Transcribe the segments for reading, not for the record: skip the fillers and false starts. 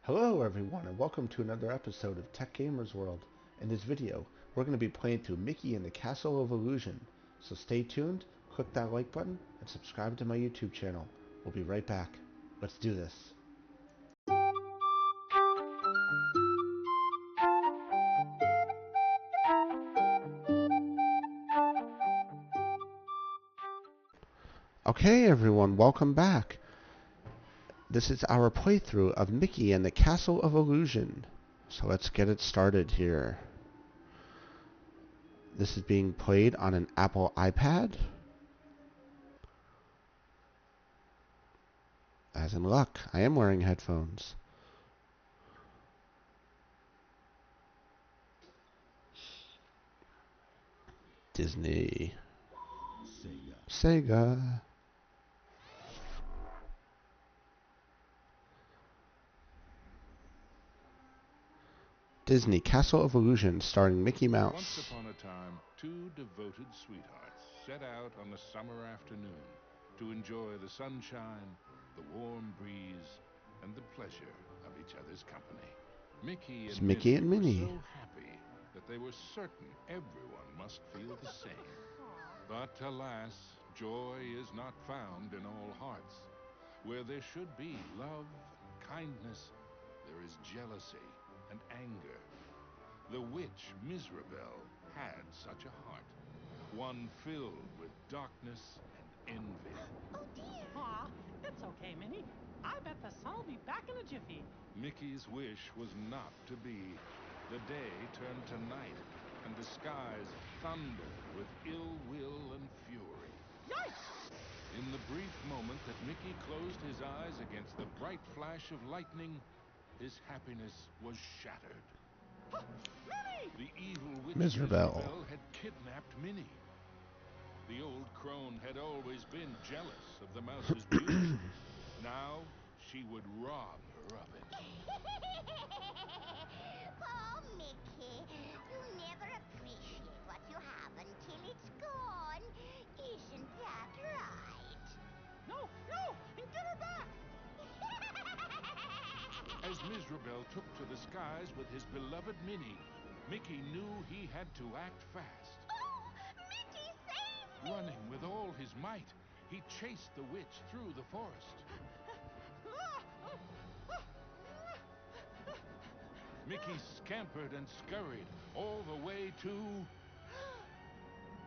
Hello everyone and welcome to another episode of Tech Gamers World. In this video, we're going to be playing through Mickey and the Castle of Illusion. So stay tuned, click that like button, and subscribe to my YouTube channel. We'll be right back. Let's do this. Okay everyone, welcome back. This is our playthrough of Mickey and the Castle of Illusion. So let's get it started here. This is being played on an Apple iPad. As in luck, I am wearing headphones. Disney. Sega. Disney Castle of Illusion starring Mickey Mouse. Once upon a time, two devoted sweethearts set out on a summer afternoon to enjoy the sunshine, the warm breeze, and the pleasure of each other's company. Mickey and Minnie were so happy that they were certain everyone must feel the same. But alas, joy is not found in all hearts. Where there should be love and kindness, there is jealousy and anger. The witch Mizrabel had such a heart, one filled with darkness and envy. Oh dear! Aw, it's okay, Minnie. I bet the sun'll be back in a jiffy. Mickey's wish was not to be. The day turned to night, and the skies thundered with ill will and fury. Yikes! In the brief moment that Mickey closed his eyes against the bright flash of lightning, his happiness was shattered. Minnie! The evil witch Mizrabel had kidnapped Minnie. The old crone had always been jealous of the mouse's beauty. Now she would rob her of it. Oh, Mickey, you never appreciate what you have until it's gone. Isn't that right? No! Get her back! As Mizrabel took to the skies with his beloved Minnie, Mickey knew he had to act fast. Oh, Mickey, save me! Running with all his might, he chased the witch through the forest. Mickey scampered and scurried all the way to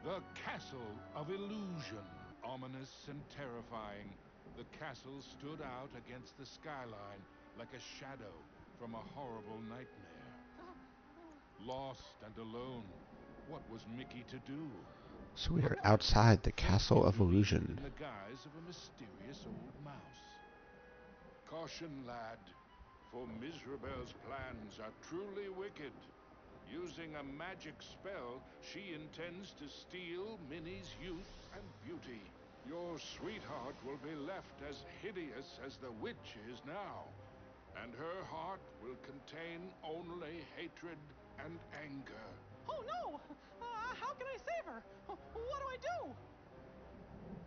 the Castle of Illusion. Ominous and terrifying, the castle stood out against the skyline like a shadow from a horrible nightmare. Lost and alone, what was Mickey to do? So we are outside the Castle of Illusion. In the guise of a mysterious old mouse. Caution, lad, for Mizrabel's plans are truly wicked. Using a magic spell, she intends to steal Minnie's youth and beauty. Your sweetheart will be left as hideous as the witch is now, and her heart will contain only hatred and anger. Oh no! How can I save her? What do I do?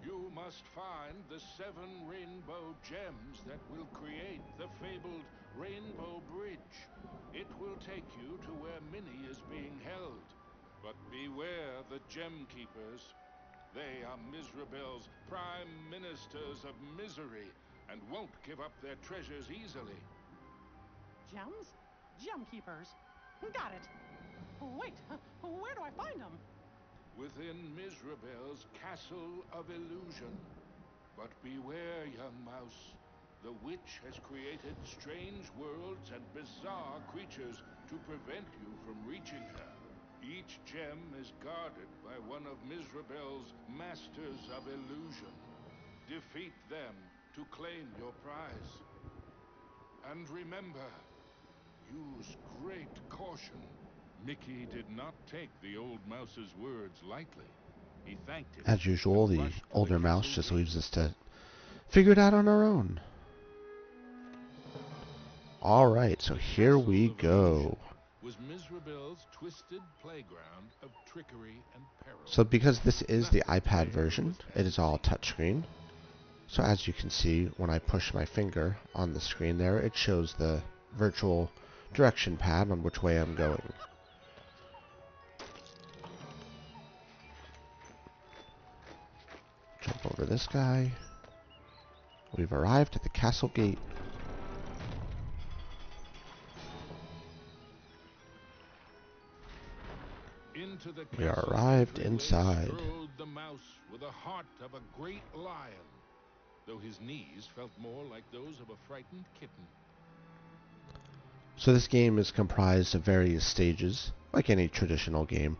You must find the 7 rainbow gems that will create the fabled Rainbow Bridge. It will take you to where Minnie is being held. But beware the Gem Keepers. They are Mizrabel's prime ministers of misery and won't give up their treasures easily. Gems? Gem keepers. Got it. Wait, where do I find them? Within Mizrabel's Castle of Illusion. But beware, young mouse. The witch has created strange worlds and bizarre creatures to prevent you from reaching her. Each gem is guarded by one of Mizrabel's Masters of Illusion. Defeat them to claim your prize. And remember, use great caution. Mickey did not take the old mouse's words lightly. He thanked him. As usual, and the rushed to older mouse castle just gate. leaves us to figure it out on our own. Alright, so here we go. Was Mizrabel's twisted playground of trickery and peril. So because this is the iPad version, it is all touchscreen. So as you can see, when I push my finger on the screen there, it shows the virtual direction pad on which way I'm going. Jump over this guy. We've arrived at the castle gate. Into the We are castle arrived entryway inside. strode the mouse with the heart of a great lion, though his knees felt more like those of a frightened kitten. So this game is comprised of various stages, like any traditional game.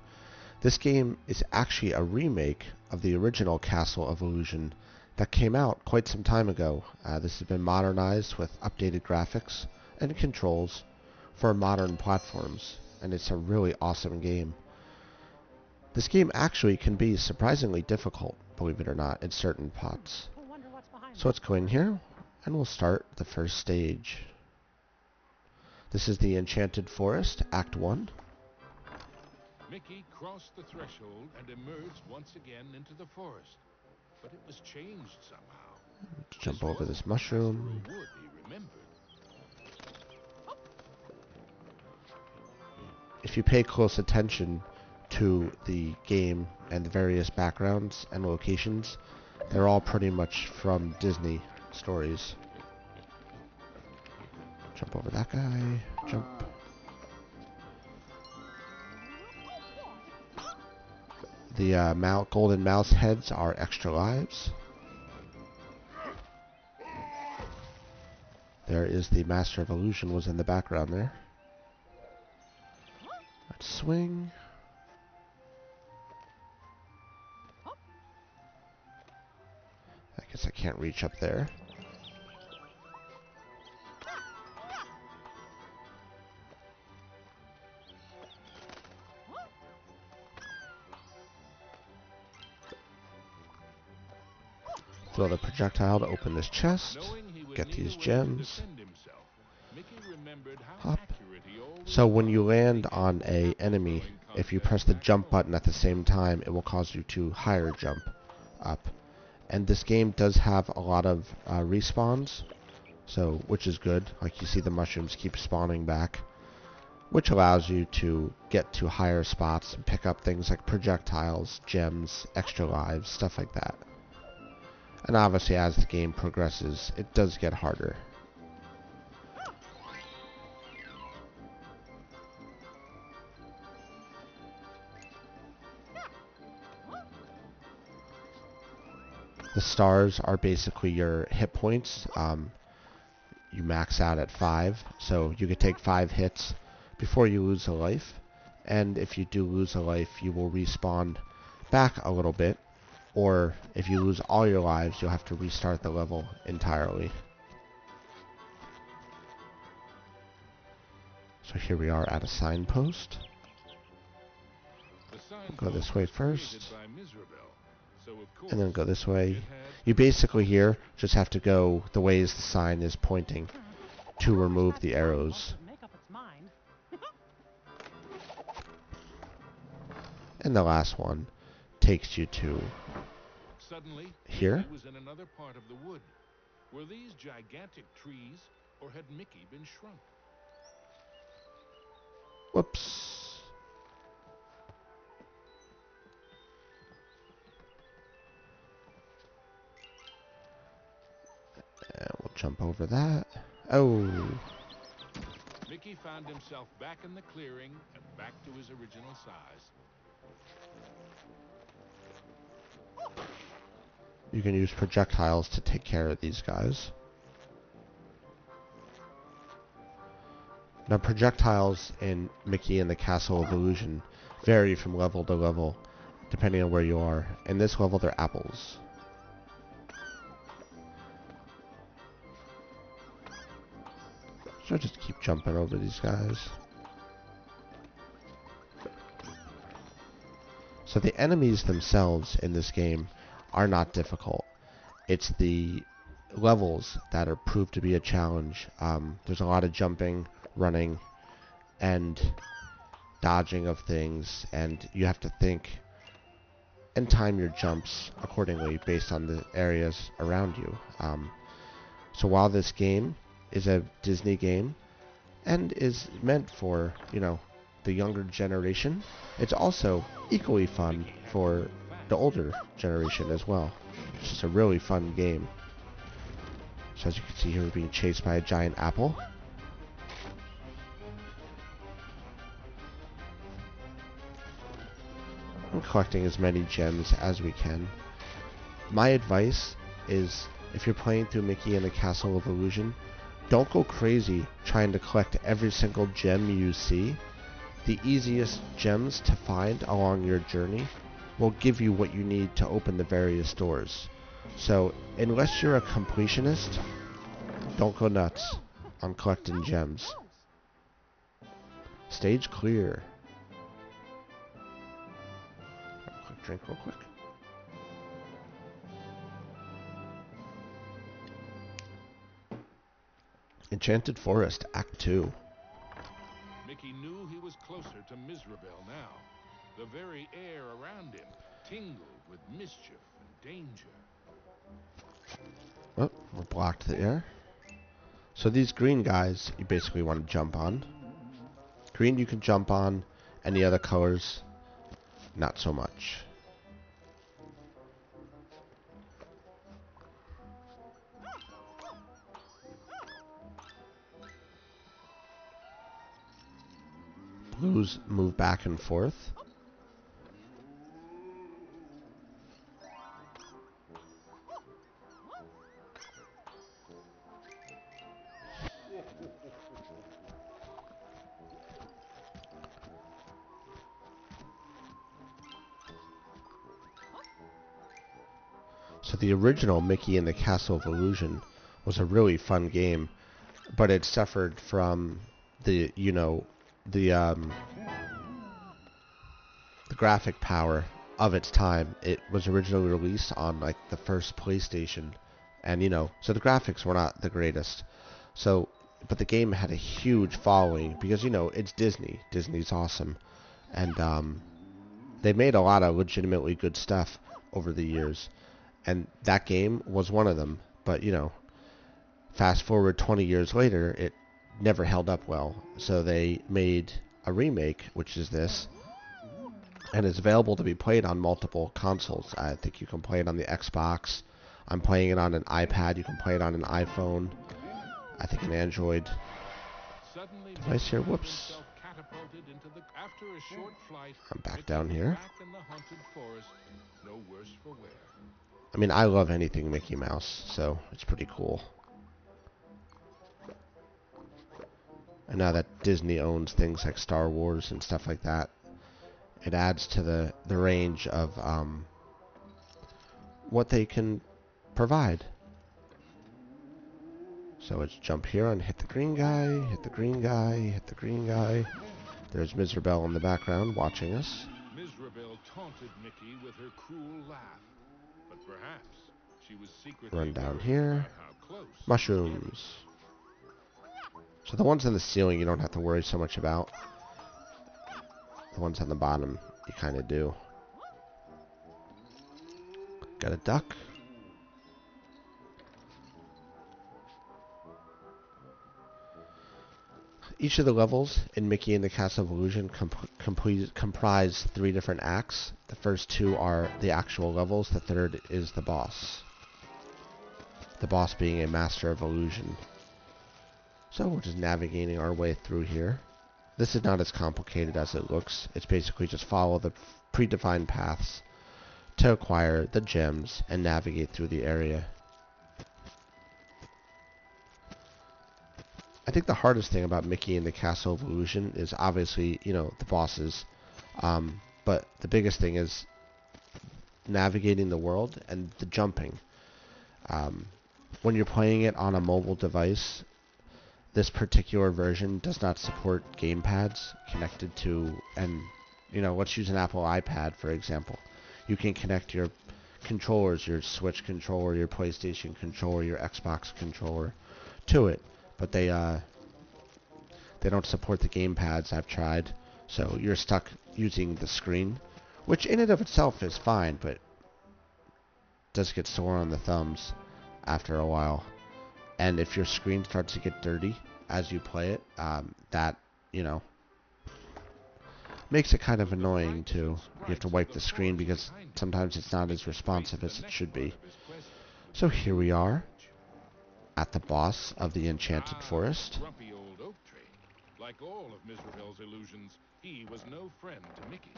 This game is actually a remake of the original Castle of Illusion that came out quite some time ago. This has been modernized with updated graphics and controls for modern platforms, and it's a really awesome game. This game actually can be surprisingly difficult, believe it or not, in certain parts. Wonder what's behind So let's go in here, and we'll start the first stage. This is the Enchanted Forest, Act 1. Mickey crossed the threshold and emerged once again into the forest, but it was changed somehow. Let's jump over wasn't this the mushroom. natural wood he remembered. If you pay close attention to the game and the various backgrounds and locations, they're all pretty much from Disney stories. Jump over that guy. Jump. The golden mouse heads are extra lives. There is the Master of Illusion was in the background there. Let's swing. I guess I can't reach up there. Throw the projectile to open this chest. Get these gems. Hop. So when you land on a enemy, if you press the jump button at the same time, it will cause you to higher jump up. And this game does have a lot of respawns, so which is good. Like you see the mushrooms keep spawning back, which allows you to get to higher spots and pick up things like projectiles, gems, extra lives, stuff like that. And obviously as the game progresses, it does get harder. The stars are basically your hit points. You max out at 5, so you could take 5 hits before you lose a life. And if you do lose a life, you will respawn back a little bit. Or if you lose all your lives, you'll have to restart the level entirely. So here we are at a signpost. Go this way first. And then go this way. You basically here just have to go the ways the sign is pointing to remove the arrows. And the last one takes you to here. He was in another part of the wood. Were these gigantic trees, or had Mickey been shrunk? Whoops. And we'll jump over that. Oh. Mickey found himself back in the clearing and back to his original size. You can use projectiles to take care of these guys. Now projectiles in Mickey and the Castle of Illusion vary from level to level, depending on where you are. In this level, they're apples. So just keep jumping over these guys. So the enemies themselves in this game are not difficult. It's the levels that are proved to be a challenge. There's a lot of jumping, running, and dodging of things, and you have to think and time your jumps accordingly based on the areas around you. So while this game is a Disney game, and is meant for, the younger generation. It's also equally fun for the older generation as well. It's just a really fun game. So as you can see here, we're being chased by a giant apple. I'm collecting as many gems as we can. My advice is, if you're playing through Mickey and the Castle of Illusion, don't go crazy trying to collect every single gem you see. The easiest gems to find along your journey will give you what you need to open the various doors. So, unless you're a completionist, don't go nuts on collecting gems. Stage clear. Quick drink real quick. Enchanted Forest, Act 2. Mickey knew he was closer to Mizrabel now. The very air around him tingled with mischief and danger. Oh, we blocked the air. So these green guys, you basically want to jump on. Green you can jump on, and the other colors, not so much. Blues move back and forth. So the original Mickey and the Castle of Illusion was a really fun game, but it suffered from the graphic power of its time. It was originally released on like the first PlayStation, and so the graphics were not the greatest. So, but the game had a huge following because it's Disney. Disney's awesome, and they made a lot of legitimately good stuff over the years. And that game was one of them. But, fast forward 20 years later, it never held up well. So they made a remake, which is this. And it's available to be played on multiple consoles. I think you can play it on the Xbox. I'm playing it on an iPad. You can play it on an iPhone. I think an Android device here. Whoops. I'm back down here. I mean, I love anything Mickey Mouse, so it's pretty cool. And now that Disney owns things like Star Wars and stuff like that, it adds to the range of what they can provide. So let's jump here and hit the green guy, hit the green guy, hit the green guy. There's Mizrabel in the background watching us. Mizrabel taunted Mickey with her cruel laugh. But perhaps she was secretly Run down worried here. about how close Mushrooms. So the ones on the ceiling you don't have to worry so much about. The ones on the bottom you kind of do. Got a duck. Each of the levels in Mickey and the Castle of Illusion comprise 3 different acts. The first 2 are the actual levels. The third is the boss. The boss being a master of illusion. So we're just navigating our way through here. This is not as complicated as it looks. It's basically just follow the predefined paths to acquire the gems and navigate through the area. I think the hardest thing about Mickey and the Castle of Illusion is obviously, the bosses. But the biggest thing is navigating the world and the jumping. When you're playing it on a mobile device, this particular version does not support gamepads connected to, and, let's use an Apple iPad, for example. You can connect your controllers, your Switch controller, your PlayStation controller, your Xbox controller to it. But they don't support the gamepads. I've tried, so you're stuck using the screen, which in and of itself is fine, but does get sore on the thumbs after a while. And if your screen starts to get dirty, as you play it. That, you know, makes it kind of annoying too. You have to wipe the screen because sometimes it's not as responsive as it should be. So here we are at the boss of the Enchanted Forest. Grumpy old oak tree. Like all of Mizrabel's illusions, he was no friend to Mickey.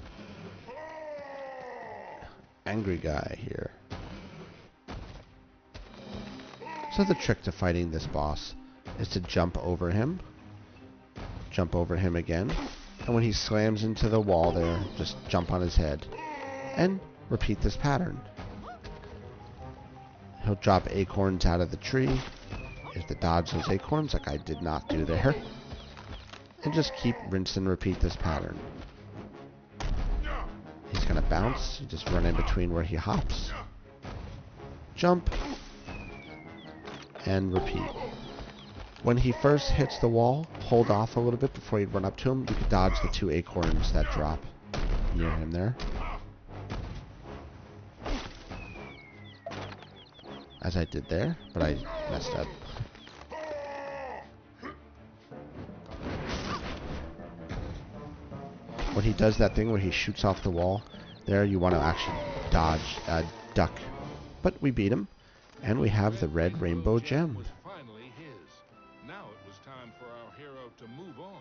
Angry guy here. So the trick to fighting this boss is to jump over him again, and when he slams into the wall there, just jump on his head, and repeat this pattern. He'll drop acorns out of the tree. You have to dodge those acorns like I did not do there. And just keep rinse and repeat this pattern. He's going to bounce. You just run in between where he hops. Jump. And repeat. When he first hits the wall, hold off a little bit before you run up to him. You can dodge the 2 acorns that drop near him there. As I did there, but I messed up. When he does that thing where he shoots off the wall, there you want to actually dodge, duck. But we beat him, and we have the red rainbow gem. Was finally his. Now it was time for our hero to move on.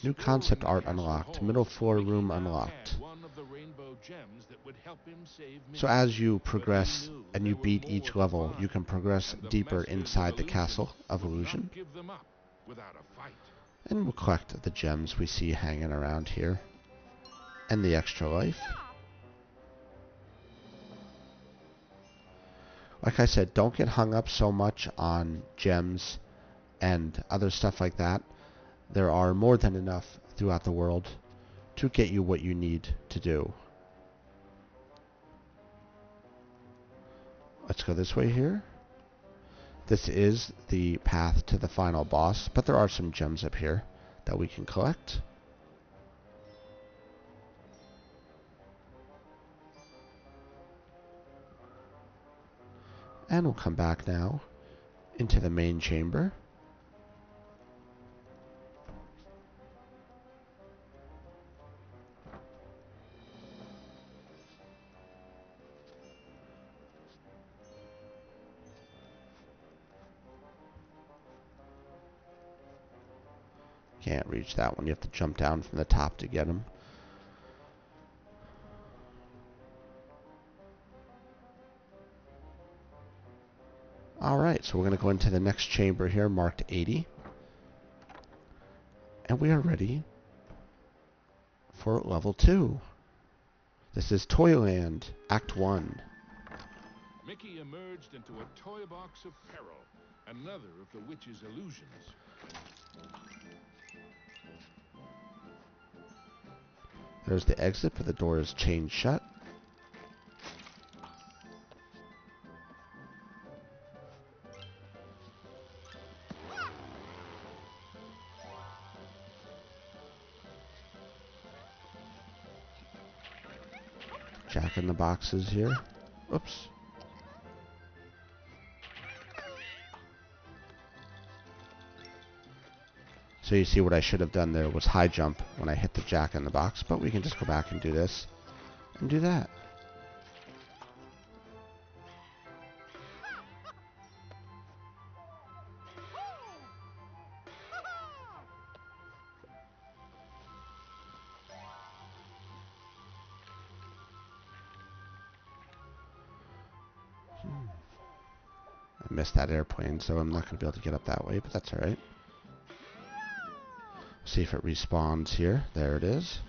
New concept art unlocked. Middle floor room unlocked. So as you progress and you beat each level, you can progress deeper inside the Castle of Illusion. And we'll collect the gems we see hanging around here. And the extra life. Like I said, don't get hung up so much on gems and other stuff like that. There are more than enough throughout the world to get you what you need to do. Let's go this way here. This is the path to the final boss, but there are some gems up here that we can collect. And we'll come back now into the main chamber. Can't reach that one. You have to jump down from the top to get him. Alright, so we're going to go into the next chamber here, marked 80. And we are ready for level 2. This is Toyland, Act 1. Mickey emerged into a toy box of peril, another of the witch's illusions. There's the exit, but the door is chained shut. Jack in the boxes here. Oops. So you see what I should have done there was high jump when I hit the jack in the box, but we can just go back and do this and do that. I missed that airplane, so I'm not going to be able to get up that way, but that's alright. See if it respawns here. There it is.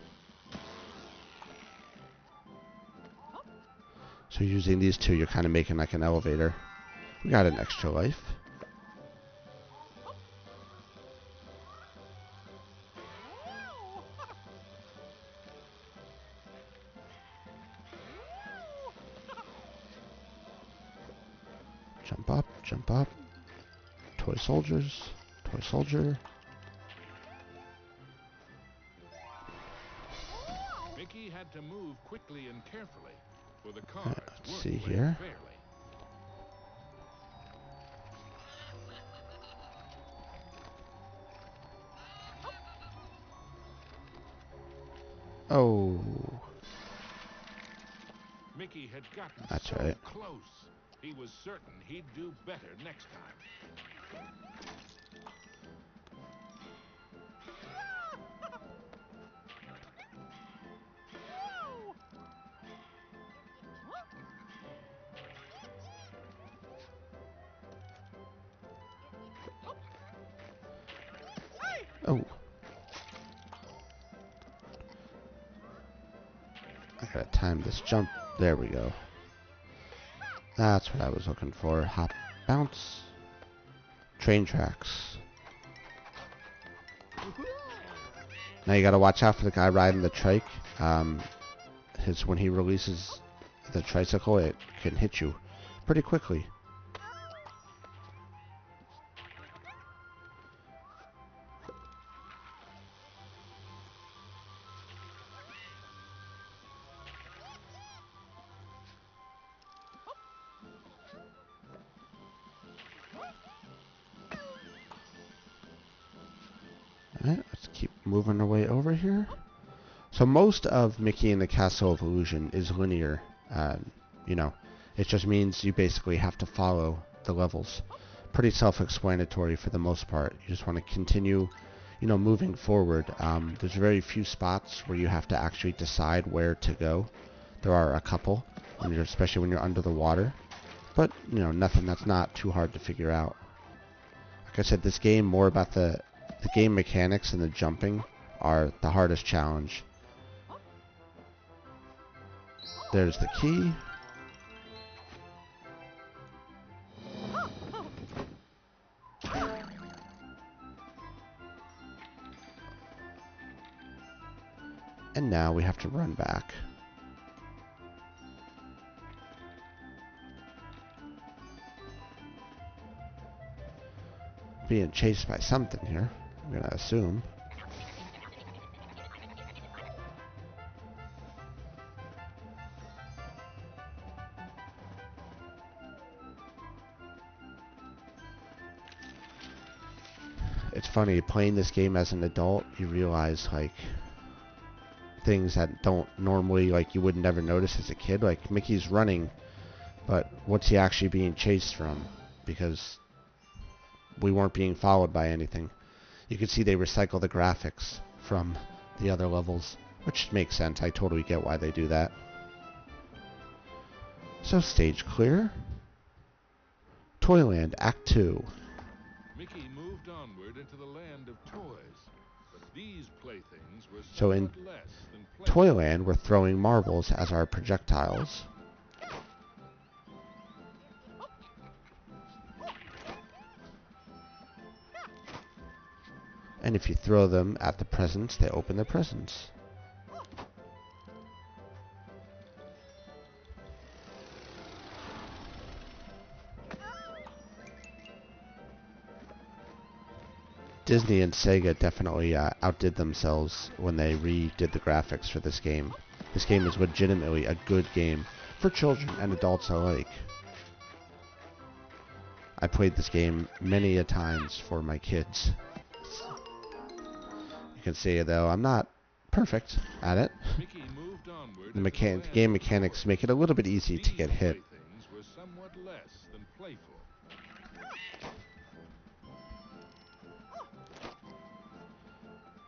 So using these two, you're kind of making like an elevator. We got an extra life. Jump up, jump up. Toy soldiers, toy soldier. Mickey had to move quickly and carefully, for the cards Let's weren't see played here. fairly. Oh, Mickey had gotten that's so right. close. He was certain he'd do better next time. Oh. I gotta time this jump. There we go. That's what I was looking for. Hop, bounce. Train tracks. Now you gotta watch out for the guy riding the trike. When he releases the tricycle, it can hit you pretty quickly. Alright, let's keep moving our way over here. So most of Mickey and the Castle of Illusion is linear. You know, it just means you basically have to follow the levels. Pretty self-explanatory for the most part. You just want to continue, you know, moving forward. There's very few spots where you have to actually decide where to go. There are a couple, especially when you're under the water. But, you know, nothing that's not too hard to figure out. Like I said, this game, more about the game mechanics and the jumping are the hardest challenge. There's the key. And now we have to run back. Being chased by something here, I'm gonna assume. It's funny, playing this game as an adult, you realize, like, things that don't normally, like, you would never notice as a kid. Like, Mickey's running, but what's he actually being chased from? Because we weren't being followed by anything. You can see they recycle the graphics from the other levels, which makes sense. I totally get why they do that. So, stage clear. Toyland, Act 2. Mickey moved onward into the land of toys, but these playthings were So in somewhat less than playful. Toyland, we're throwing marbles as our projectiles. And if you throw them at the presents, they open the presents. Disney and Sega definitely outdid themselves when they redid the graphics for this game. This game is legitimately a good game for children and adults alike. I played this game many a times for my kids. You can see, though, I'm not perfect at it. Mickey moved onward The game mechanics make it a little bit easy to get hit. Things were somewhat less than playful.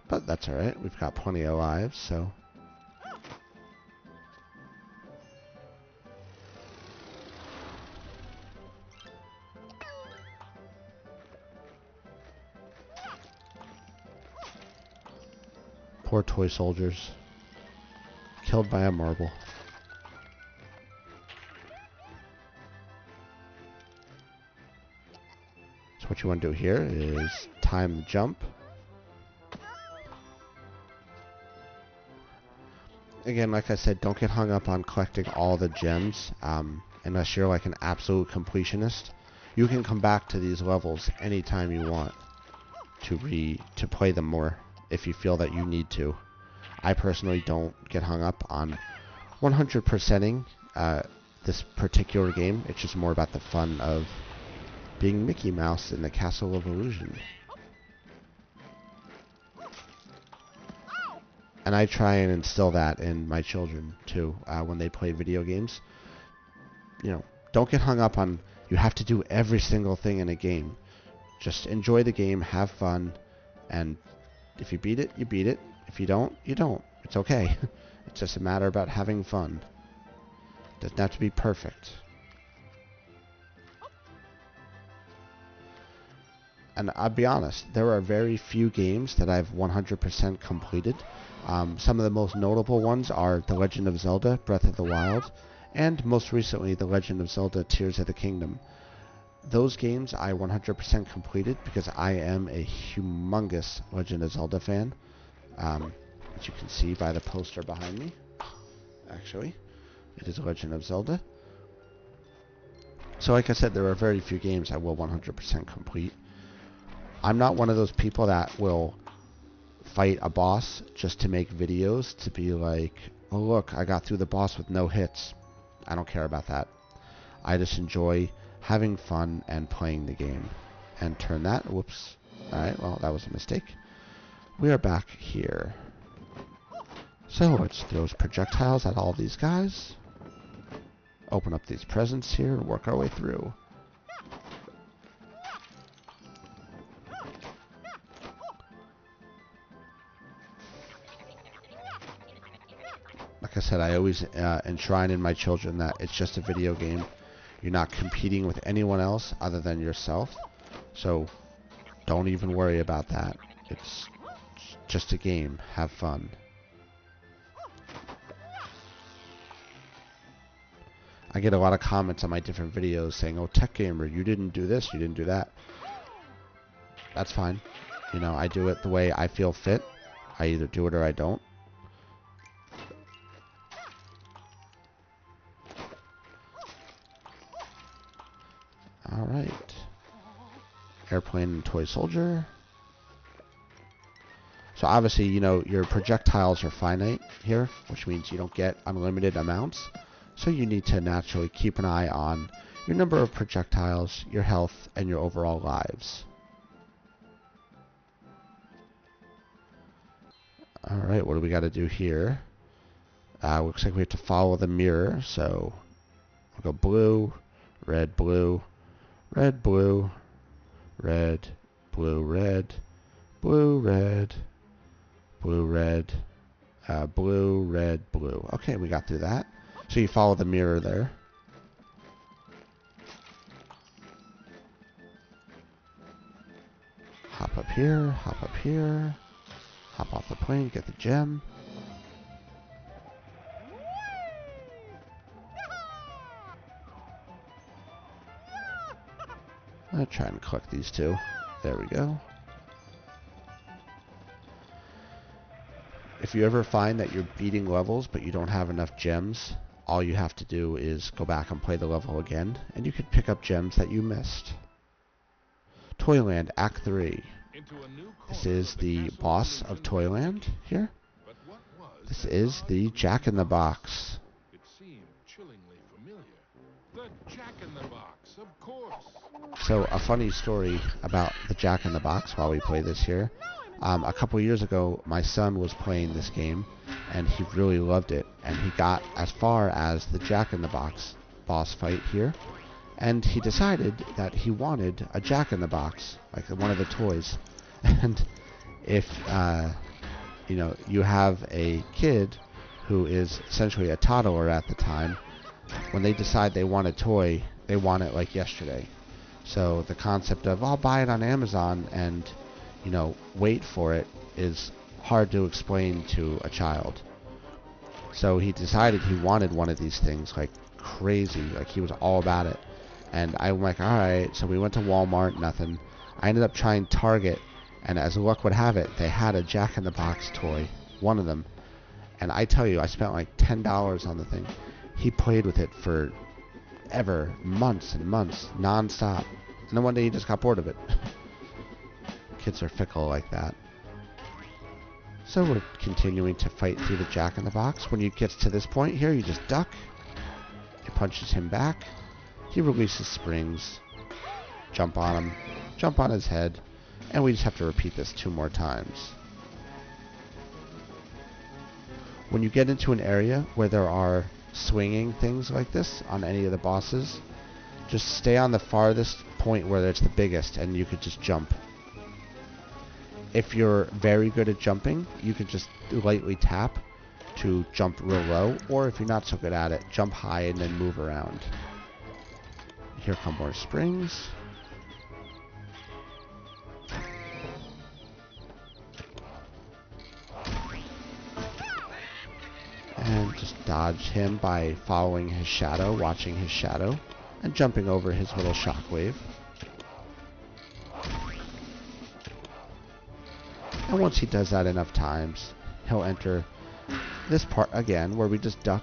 But that's alright, we've got plenty of lives, so... Poor toy soldiers. Killed by a marble. So what you want to do here is time the jump. Again, like I said, don't get hung up on collecting all the gems, unless you're like an absolute completionist. You can come back to these levels anytime you want to play them more if you feel that you need to. I personally don't get hung up on 100%ing this particular game. It's just more about the fun of being Mickey Mouse in the Castle of Illusion. And I try and instill that in my children too when they play video games. You know, don't get hung up on you have to do every single thing in a game. Just enjoy the game, have fun, and if you beat it, you beat it. If you don't, you don't. It's okay. It's just a matter about having fun. It doesn't have to be perfect. And I'll be honest, there are very few games that I've 100% completed. Some of the most notable ones are The Legend of Zelda: Breath of the Wild, and most recently The Legend of Zelda: Tears of the Kingdom. Those games I 100% completed because I am a humongous Legend of Zelda fan, as you can see by the poster behind me. Actually, it is Legend of Zelda. So like I said, there are very few games I will 100% complete. I'm not one of those people that will fight a boss just to make videos to be like, oh look, I got through the boss with no hits. I don't care about that. I just enjoy having fun and playing the game. And turn that, whoops. Alright, well that was a mistake. We are back here. So let's throw projectiles at all these guys. Open up these presents here and work our way through. Like I said, I always enshrine in my children that it's just a video game. You're not competing with anyone else other than yourself. So don't even worry about that. It's just a game. Have fun. I get a lot of comments on my different videos saying, oh, Tech Gamer, you didn't do this, you didn't do that. That's fine. You know, I do it the way I feel fit. I either do it or I don't. Alright. Airplane and toy soldier. So obviously, you know, your projectiles are finite here, which means you don't get unlimited amounts. So you need to naturally keep an eye on your number of projectiles, your health, and your overall lives. Alright, what do we got to do here? Looks like we have to follow the mirror, so we'll go blue, red, blue, red, blue, red, blue, red, blue, red, blue, red, blue, red, blue. Okay, we got through that. So you follow the mirror there. Hop up here, hop up here, hop off the plane, get the gem. I'll try and collect these two. There we go. If you ever find that you're beating levels but you don't have enough gems, all you have to do is go back and play the level again, and you could pick up gems that you missed. Toyland Act 3. This is the boss of Toyland here. This is the Jack-in-the-Box. It seemed chillingly familiar. The Jack-in-the-Box, of course. So a funny story about the Jack-in-the-Box while we play this here. A couple years ago, my son was playing this game, and he really loved it. And he got as far as the Jack-in-the-Box boss fight here, and he decided that he wanted a Jack-in-the-Box, like one of the toys. And if you know, you have a kid who is essentially a toddler at the time, when they decide they want a toy, they want it like yesterday. So the concept of I'll buy it on Amazon and, you know, wait for it is hard to explain to a child. So he decided he wanted one of these things like crazy, like he was all about it. And I'm like, alright, so we went to Walmart, nothing. I ended up trying Target, and as luck would have it, they had a Jack-in-the-Box toy, one of them. And I tell you, I spent like $10 on the thing. He played with it for ever, months and months, non-stop. And then one day he just got bored of it. Kids are fickle like that. So we're continuing to fight through the Jack-in-the-Box. When you get to this point here, you just duck. It punches him back. He releases springs. Jump on him. Jump on his head. And we just have to repeat this 2 more times. When you get into an area where there are swinging things like this on any of the bosses, just stay on the farthest point where it's the biggest and you could just jump. If you're very good at jumping, you could just lightly tap to jump real low, or if you're not so good at it, jump high and then move around. Here come more springs. And just dodge him by following his shadow, watching his shadow, and jumping over his little shockwave. And once he does that enough times, he'll enter this part again, where we just duck.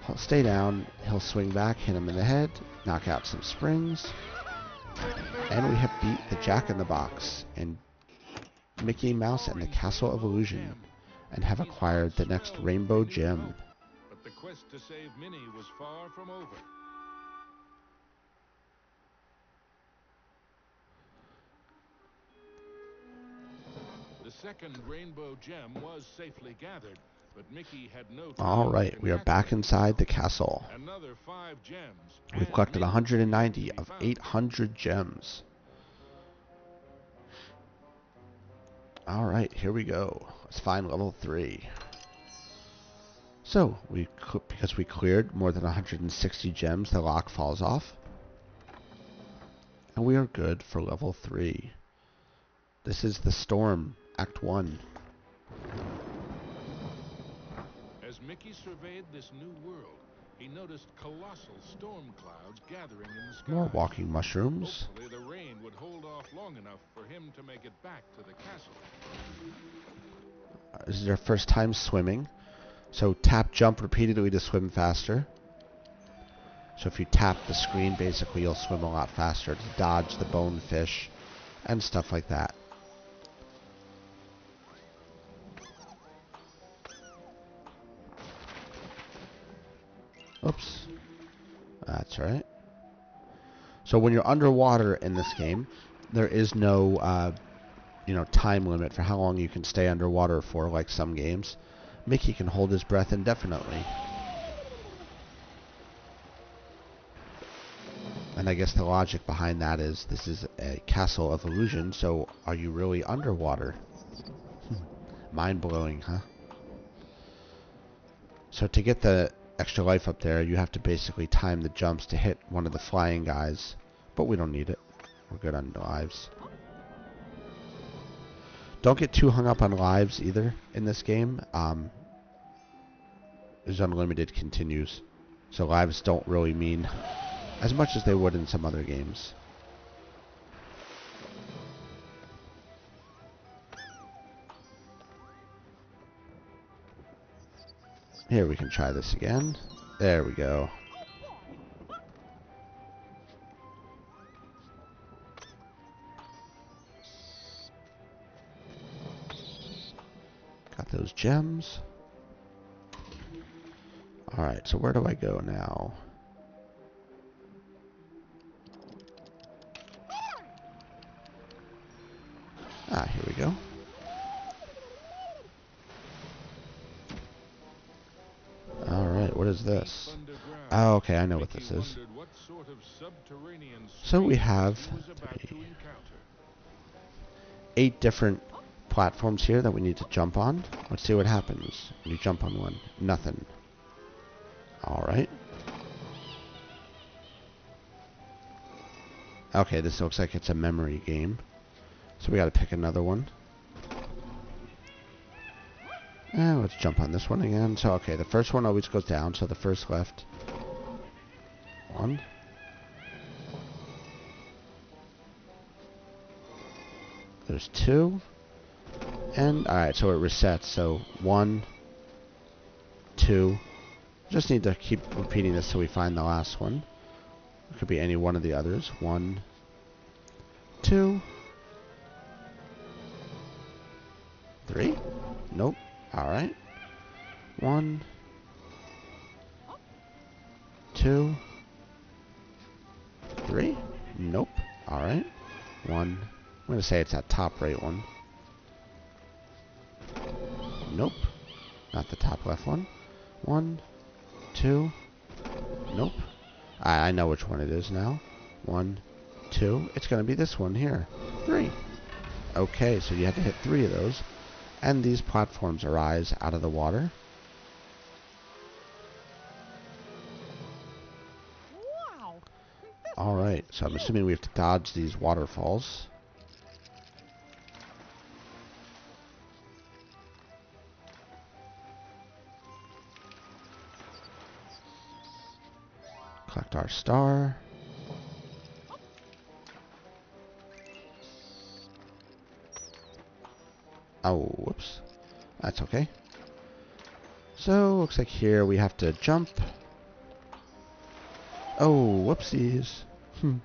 He'll stay down, he'll swing back, hit him in the head, knock out some springs, and we have beat the Jack-in-the-Box in Mickey Mouse and the Castle of Illusion, and have acquired the next rainbow gem. But the quest to save Minnie was far from over. The second rainbow gem was safely gathered, but Mickey had no time. All right, we are back inside the castle. Another 5 gems. We've collected 190 of 800 gems. All right, here we go. Let's find level 3. So, because we cleared more than 160 gems, the lock falls off. And we are good for level 3. This is the Storm, Act 1. As Mickey surveyed this new world, he noticed colossal storm clouds gathering in the sky. More walking mushrooms. Hopefully the rain would hold off long enough for him to make it back to the castle. This is our first time swimming. So tap jump repeatedly to swim faster. So if you tap the screen, basically you'll swim a lot faster to dodge the bonefish and stuff like that. Oops. That's right. So when you're underwater in this game, there is no time limit for how long you can stay underwater for, like some games. Mickey can hold his breath indefinitely. And I guess the logic behind that is this is a castle of illusion, so are you really underwater? Mind-blowing, huh? So to get the extra life up there, you have to basically time the jumps to hit one of the flying guys. But we don't need it. We're good on lives. Don't get too hung up on lives either in this game. There's unlimited continues. So lives don't really mean as much as they would in some other games. Here, we can try this again. There we go. Got those gems. Alright, so where do I go now? Ah, here we go. Alright, what is this? Oh, okay, I know what this is. So we have 8 different platforms here that we need to jump on. Let's see what happens when you jump on one. Nothing. Alright. Okay, this looks like it's a memory game. So we gotta pick another one. And let's jump on this one again. So, okay, the first one always goes down, so the first left. 1. There's 2. And, alright, so it resets. So, 1, 2. Just need to keep repeating this till we find the last one. It could be any one of the others. 1, 2, 3. Nope. Alright. 1, 2, 3. Nope. Alright. 1. I'm going to say it's that top right one. Nope. Not the top left one. 1, 2. Nope. I know which one it is now. 1, 2. It's going to be this one here. 3. Okay, so you have to hit 3 of those. And these platforms arise out of the water. Wow. Alright, so I'm assuming we have to dodge these waterfalls. Collect our star. Oh, whoops. That's okay. So, looks like here we have to jump. Oh, whoopsies. You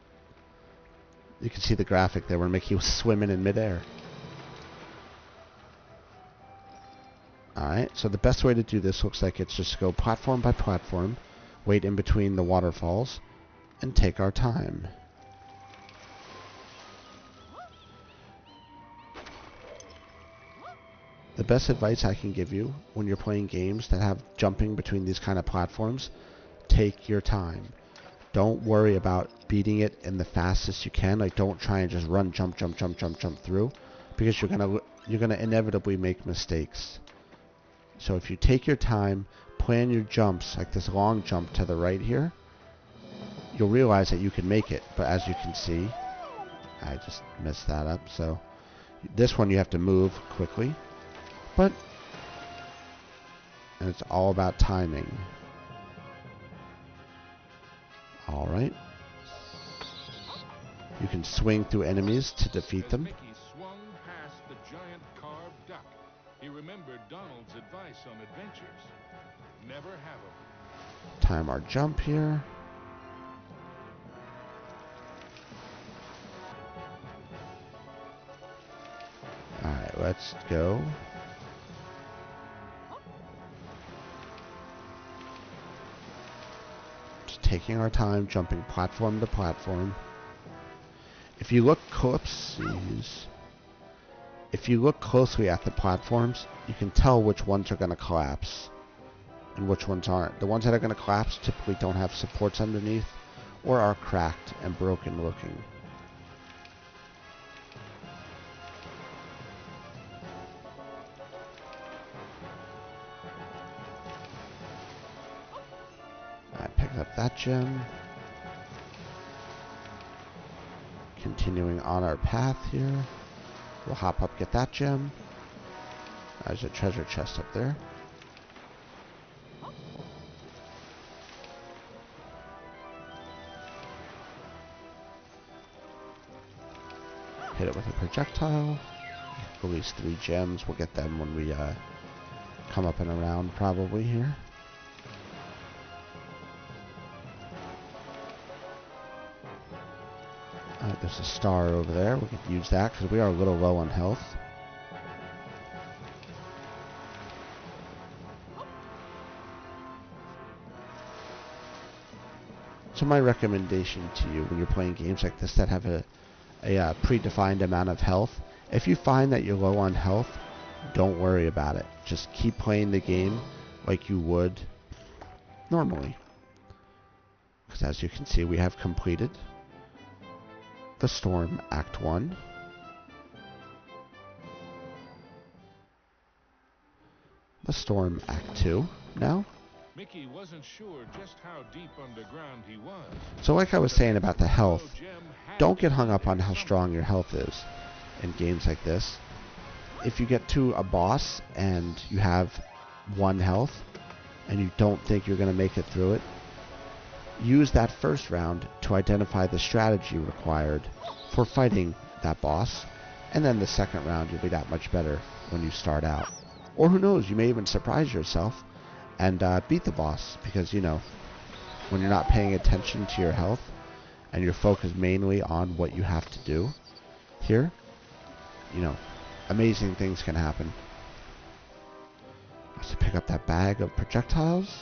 can see the graphic there where Mickey was swimming in midair. Alright, so the best way to do this looks like it's just go platform by platform, wait in between the waterfalls, and take our time. The best advice I can give you when you're playing games that have jumping between these kind of platforms, take your time. Don't worry about beating it in the fastest you can. Like, don't try and just run, jump through, because you're gonna inevitably make mistakes. So if you take your time, plan your jumps, like this long jump to the right here, you'll realize that you can make it. But as you can see, I just messed that up. So this one you have to move quickly. And it's all about timing. Alright. You can swing through enemies to defeat them. Mickey swung past the giant carved duck, he remembered Donald's advice on adventures. Never have them. Time our jump here. Alright, let's go. Taking our time, jumping platform to platform. If you look closely at the platforms, you can tell which ones are going to collapse and which ones aren't. The ones that are going to collapse typically don't have supports underneath or are cracked and broken looking. Up that gem. Continuing on our path here. We'll hop up, get that gem. There's a treasure chest up there. Hit it with a projectile. Release 3 gems. We'll get them when we come up and around probably here. There's a star over there. We can use that because we are a little low on health. So my recommendation to you when you're playing games like this that have a predefined amount of health, if you find that you're low on health, don't worry about it. Just keep playing the game like you would normally. Because as you can see, we have completed the Storm Act 1. The Storm Act 2 now. Mickey wasn't sure just how deep underground he was. So like I was saying about the health, don't get hung up on how strong your health is in games like this. If you get to a boss and you have 1 health and you don't think you're going to make it through it, use that first round to identify the strategy required for fighting that boss, and then the second round you'll be that much better when you start out. Or who knows, you may even surprise yourself and beat the boss, because, you know, when you're not paying attention to your health and you're focused mainly on what you have to do here, you know, amazing things can happen. Let's pick up that bag of projectiles.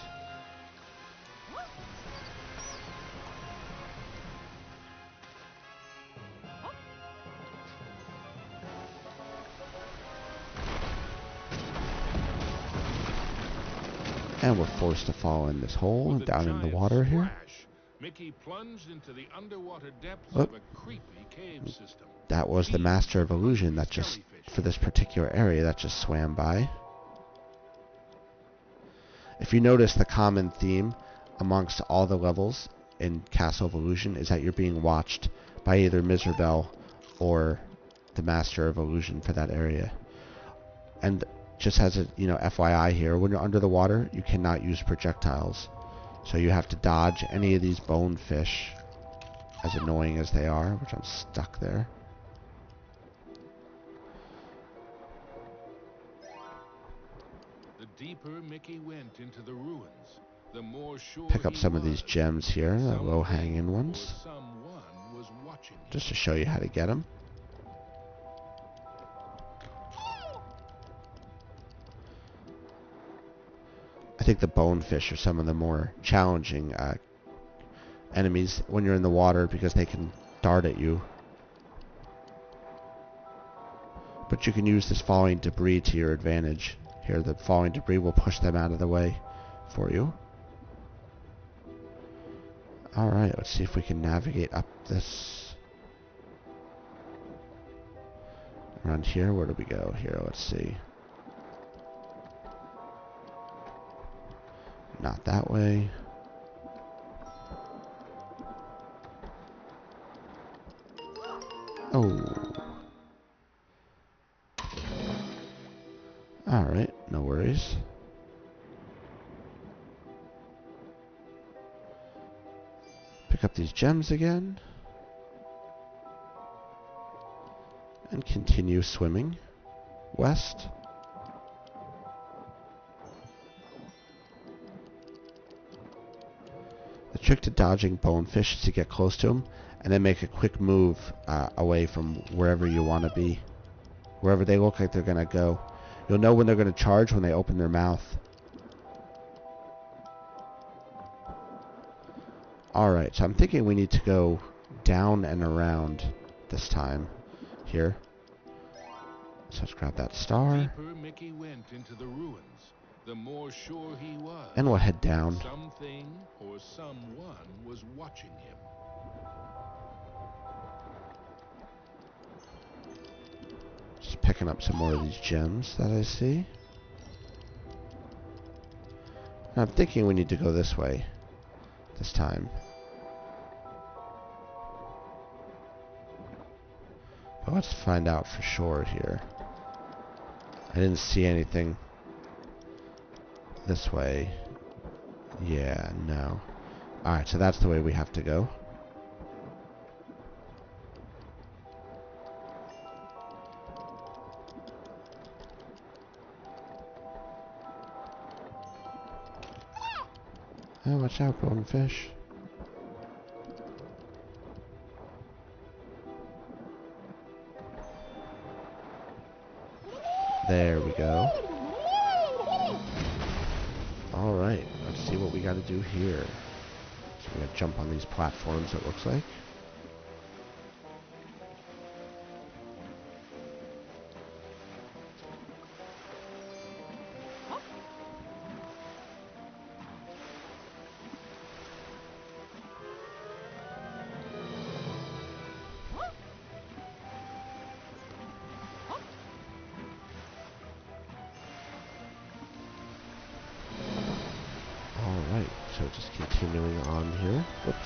And we're forced to fall in this hole With a down in the giant water here. splash, Mickey plunged into the underwater depths Oh. of a creepy cave system. That was the Master of Illusion that just, for this particular area, that just swam by. If you notice, the common theme amongst all the levels in Castle of Illusion is that you're being watched by either MIzrabel or the Master of Illusion for that area. And just as a FYI here, when you're under the water, you cannot use projectiles. So you have to dodge any of these bonefish, as annoying as they are, which I'm stuck there. The deeper Mickey went into the ruins, the more sure Pick up he some of these was gems here, the something low-hanging or ones, someone was watching him. just to show you how to get them. I think the bonefish are some of the more challenging enemies when you're in the water because they can dart at you. But you can use this falling debris to your advantage. Here, the falling debris will push them out of the way for you. Alright, let's see if we can navigate up this. Around here, where do we go? Here, let's see. Not that way. Oh. Alright, no worries. Pick up these gems again. And continue swimming west. The trick to dodging bonefish is to get close to them and then make a quick move away from wherever you want to be. Wherever they look like they're going to go. You'll know when they're going to charge when they open their mouth. Alright, so I'm thinking we need to go down and around this time. Here. So let's grab that star. The deeper Mickey went into the ruins, the more sure he was. And we'll head down. Something or someone was watching him. Just picking up some more of these gems that I see. And I'm thinking we need to go this way. This time. But let's find out for sure here. I didn't see anything this way. Yeah, no. Alright, so that's the way we have to go. Oh, watch out, bonefish. There we go. Alright, let's see what we gotta do here. So we're gonna jump on these platforms, it looks like. Alright, so just continuing on here. Whoops.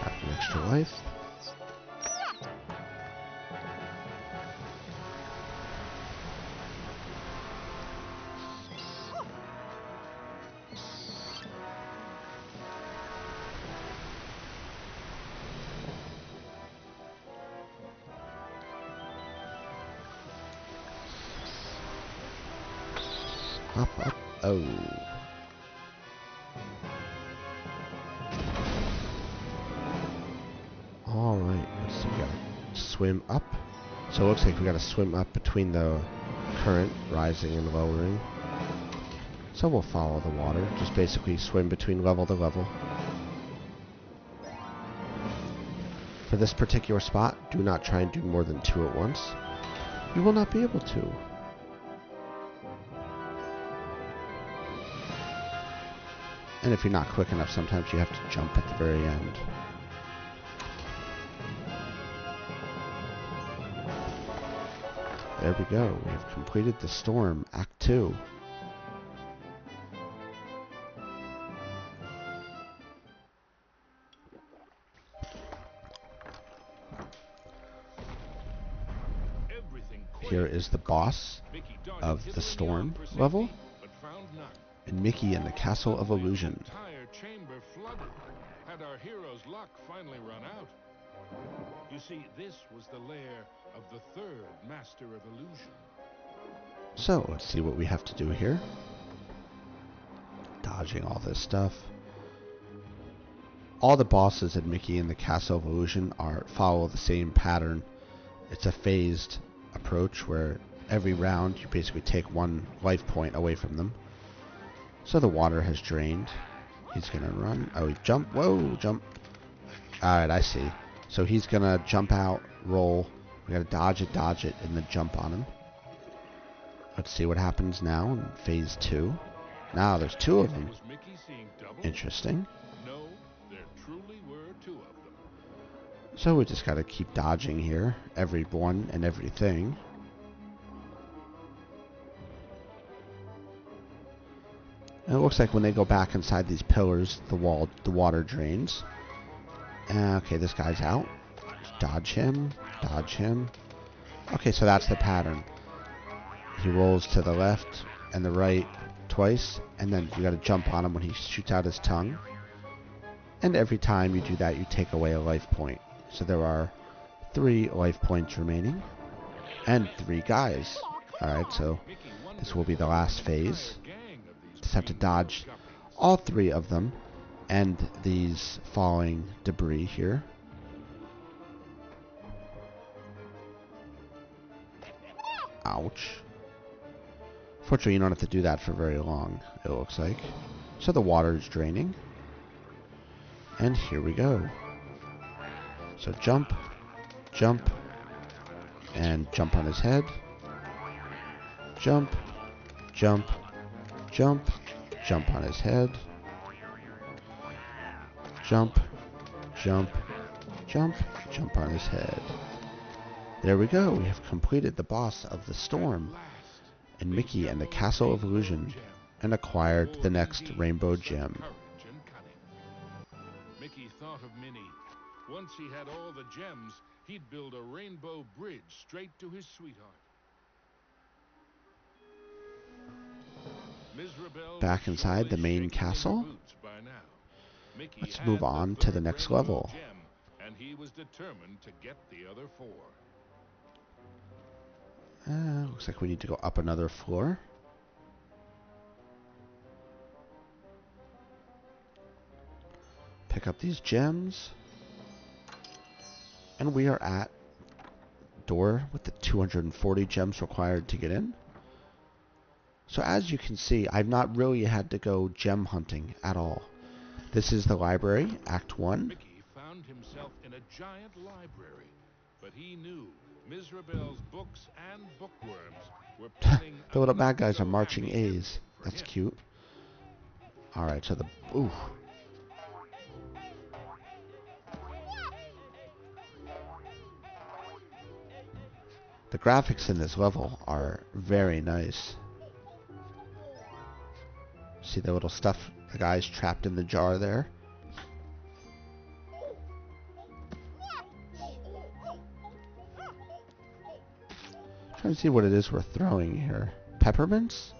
Got an extra life. Up, up, oh. Alright, let's see, we gotta swim up. So it looks like we gotta swim up between the current rising and lowering. So we'll follow the water, just basically swim between level to level. For this particular spot, do not try and do more than 2 at once. You will not be able to. And if you're not quick enough, sometimes you have to jump at the very end. There we go. We have completed the storm, Act 2. Here is the boss of the storm level, and Mickey in the Castle of Illusion. The entire chamber flooded. Had our hero's luck finally run out? You see, this was the lair of the third Master of Illusion. So, let's see what we have to do here. Dodging all this stuff. All the bosses in Mickey in the Castle of Illusion follow the same pattern. It's a phased approach where every round you basically take 1 life point away from them. So the water has drained. He's gonna run. Oh, he jumped. Whoa, jump. Alright, I see. So he's gonna jump out, roll. We gotta dodge it, and then jump on him. Let's see what happens now in phase 2. Now there's 2 of them. Interesting. No, there truly were 2 of them. So we just gotta keep dodging here. Everyone and everything. And it looks like when they go back inside these pillars, the water drains. Okay, this guy's out. Dodge him. Dodge him. Okay, so that's the pattern. He rolls to the left and the right twice, and then you gotta jump on him when he shoots out his tongue. And every time you do that, you take away a life point. So there are 3 life points remaining. And 3 guys. Alright, so this will be the last phase. Just have to dodge all 3 of them and these falling debris here. Ouch. Fortunately, you don't have to do that for very long, it looks like. So the water is draining. And here we go. So jump, jump, and jump on his head. Jump, jump, jump, jump on his head. Jump, jump, jump, jump on his head. There we go. We have completed the boss of the storm in Mickey and the Castle of Illusion and acquired the next rainbow gem. Mickey thought of Minnie. Once he had all the gems, he'd build a rainbow bridge straight to his sweetheart. Mizrabel Back inside the main castle. Let's move on to the next level. And he was determined to get the other 4. Looks like we need to go up another floor. Pick up these gems. And we are at door with the 240 gems required to get in. So as you can see, I've not really had to go gem hunting at all. This is the library, Act 1. Mickey found himself in a giant library, but he knew Mizrabel's books and bookworms were planning The little bad guys are marching A's. That's cute. Alright, so ooh. The graphics in this level are very nice. See the little stuff, the guy's trapped in the jar there. Trying to see what it is we're throwing here. Peppermints?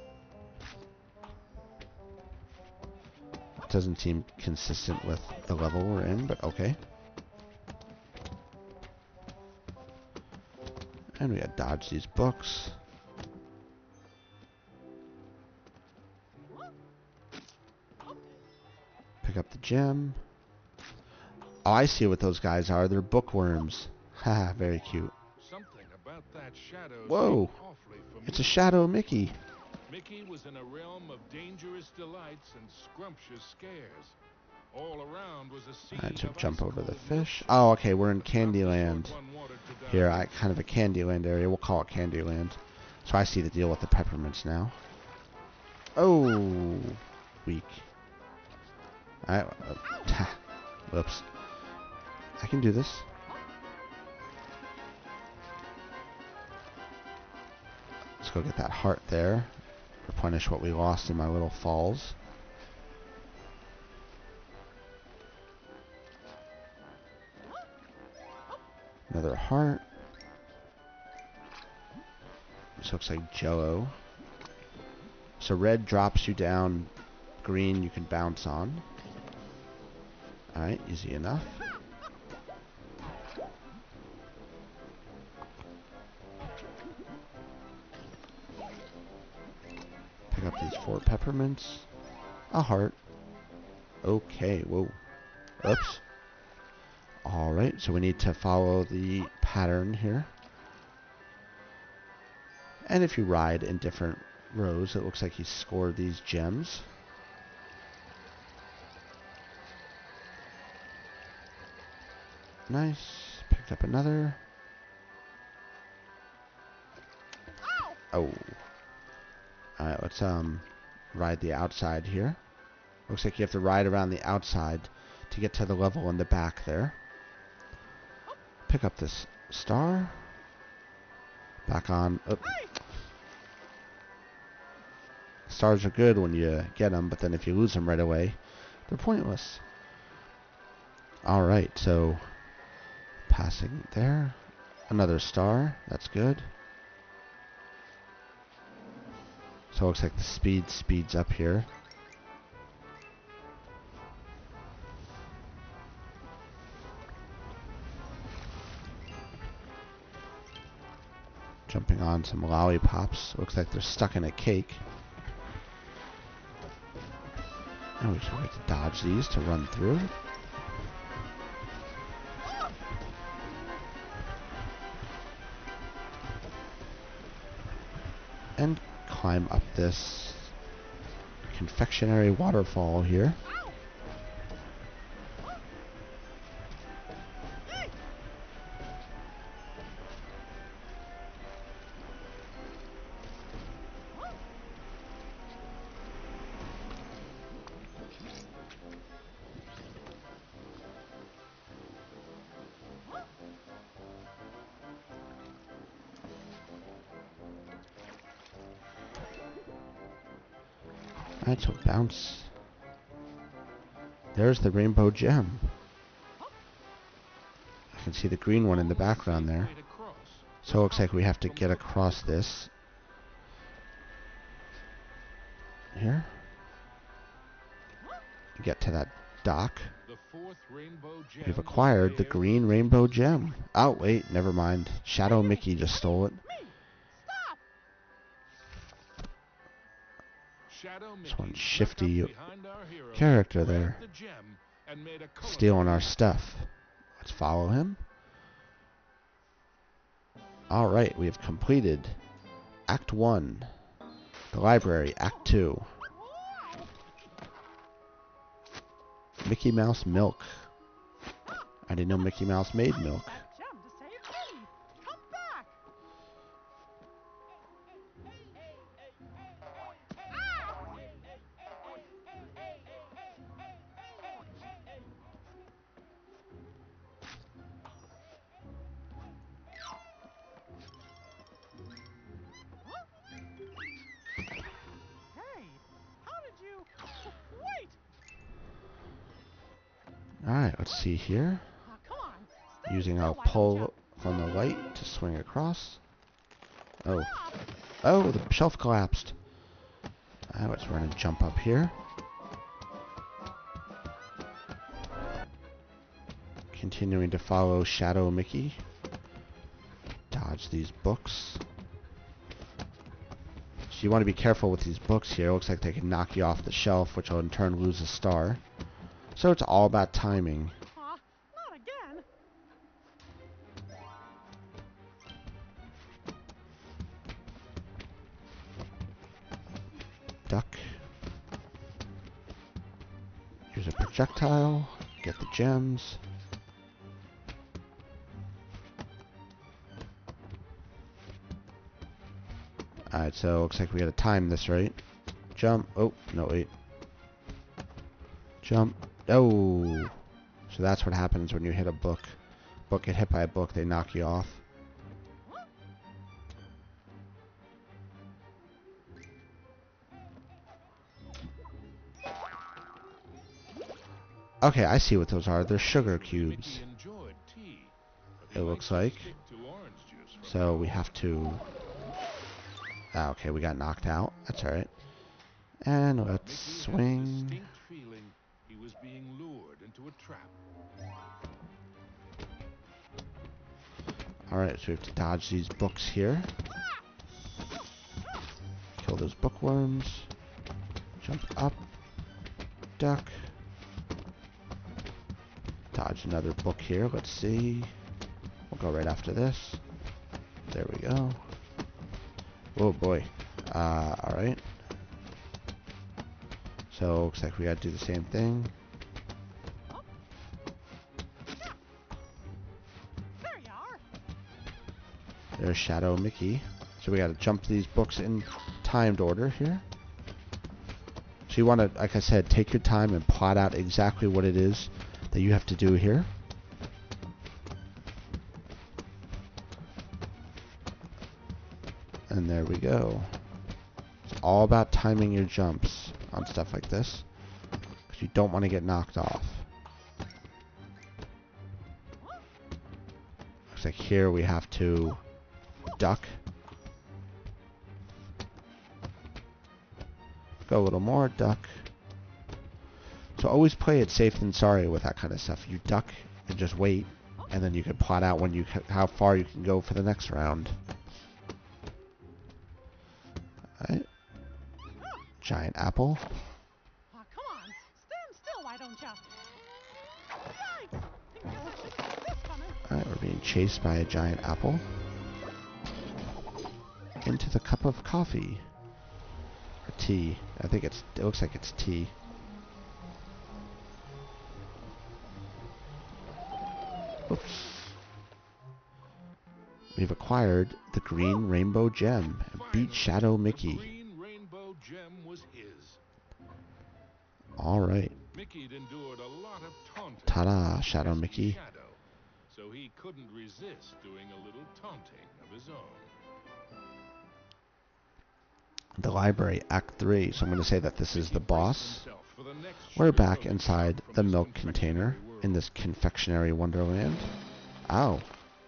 It doesn't seem consistent with the level we're in, but okay. And we gotta dodge these books. Pick up the gem. Oh, I see what those guys are. They're bookworms. Haha, very cute. Something about that shadow. Whoa! It's a shadow Mickey. Mickey was in a realm of dangerous delights and scrumptious scares. All around was a sea Alright, so of jump over the ice-cold fish. milkshakes. Oh, okay, we're in But not the sort Candyland. one wanted to Here, dive kind of a Candyland area. We'll call it Candyland. So I see the deal with the peppermints now. Oh, weak. Alright, whoops. I can do this. Let's go get that heart there. Replenish what we lost in my little falls. Another heart. This looks like Jello. So red drops you down. Green you can bounce on. Alright, easy enough. Pick up these 4 peppermints. A heart. Okay, whoa. Oops. Alright, so we need to follow the pattern here. And if you ride in different rows, it looks like you score these gems. Nice. Picked up another. Oh. Alright, let's ride the outside here. Looks like you have to ride around the outside to get to the level in the back there. Pick up this star. Back on. Oh. Stars are good when you get them, but then if you lose them right away, they're pointless. Alright, so passing there. Another star. That's good. So it looks like the speed speeds up here. Jumping on some lollipops. Looks like they're stuck in a cake. And we should wait to dodge these to run through. And climb up this confectionery waterfall here. Alright, so bounce. There's the rainbow gem. I can see the green one in the background there. So it looks like we have to get across this. Here. Get to that dock. We've acquired the green rainbow gem. Oh, wait, never mind. Shadow Mickey just stole it. This one shifty character there. Stealing our stuff. Let's follow him. Alright, we have completed Act 1. The library, Act 2. Mickey Mouse milk. I didn't know Mickey Mouse made milk. Alright, let's see here. Using our pull from the light to swing across. Oh. Oh, the shelf collapsed. Let's run and jump up here. Continuing to follow Shadow Mickey. Dodge these books. So you want to be careful with these books here. It looks like they can knock you off the shelf, which will in turn lose a star. So it's all about timing. Not again. duck. Use a projectile. Get the gems. Alright, so looks like we gotta time this, right? Jump. Oh, no, wait. Jump. Oh! So that's what happens when you hit a book. Book, get hit by a book, they knock you off. Okay, I see what those are. They're sugar cubes. It looks like. So we have to... Ah, okay, we got knocked out. That's alright. And let's swing. He was being lured into a trap. Alright, so we have to dodge these books here. Kill those bookworms. Jump up. Duck. Dodge another book here. Let's see. We'll go right after this. There we go. Oh boy. Alright. So looks like we gotta do the same thing. There you are. There's Shadow Mickey. So we gotta jump these books in timed order here. So you wanna, like I said, take your time and plot out exactly what it is that you have to do here. And there we go. It's all about timing your jumps on stuff like this, because you don't want to get knocked off. Looks like here we have to duck. Go a little more, duck. So always play it safe than sorry with that kind of stuff. You duck and just wait, and then you can plot out when you how far you can go for the next round. Alright. Giant apple. Oh, come on. Stand still, why don't ya? Yikes. Didn't know it should see this coming. Alright, we're being chased by a giant apple. Into the cup of coffee. Or tea. I think it looks like it's tea. Oops. We've acquired the green rainbow gem and beat Shadow Mickey. The green rainbow gem was his. Alright. Mickey'd endured a lot of taunting. Ta-da, from Shadow pesky Mickey. Shadow, so he couldn't resist doing a little taunting of his own. The library, Act 3. So I'm going to say that this is the boss. Himself for the next We're sugar back coated inside shop from the this milk container confectionery world. in this confectionery wonderland. Ow.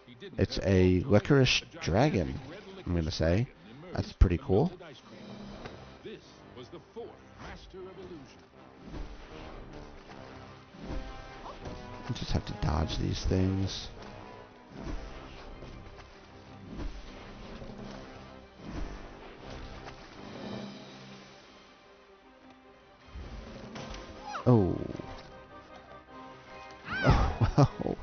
He didn't It's have a long to wait. licorice A gigantic dragon, red I'm going to licorice say. dragon That's emerged pretty from the cool. melted ice cream. This was the fourth master of illusion. You just have to dodge these things. Oh. Oh, wow.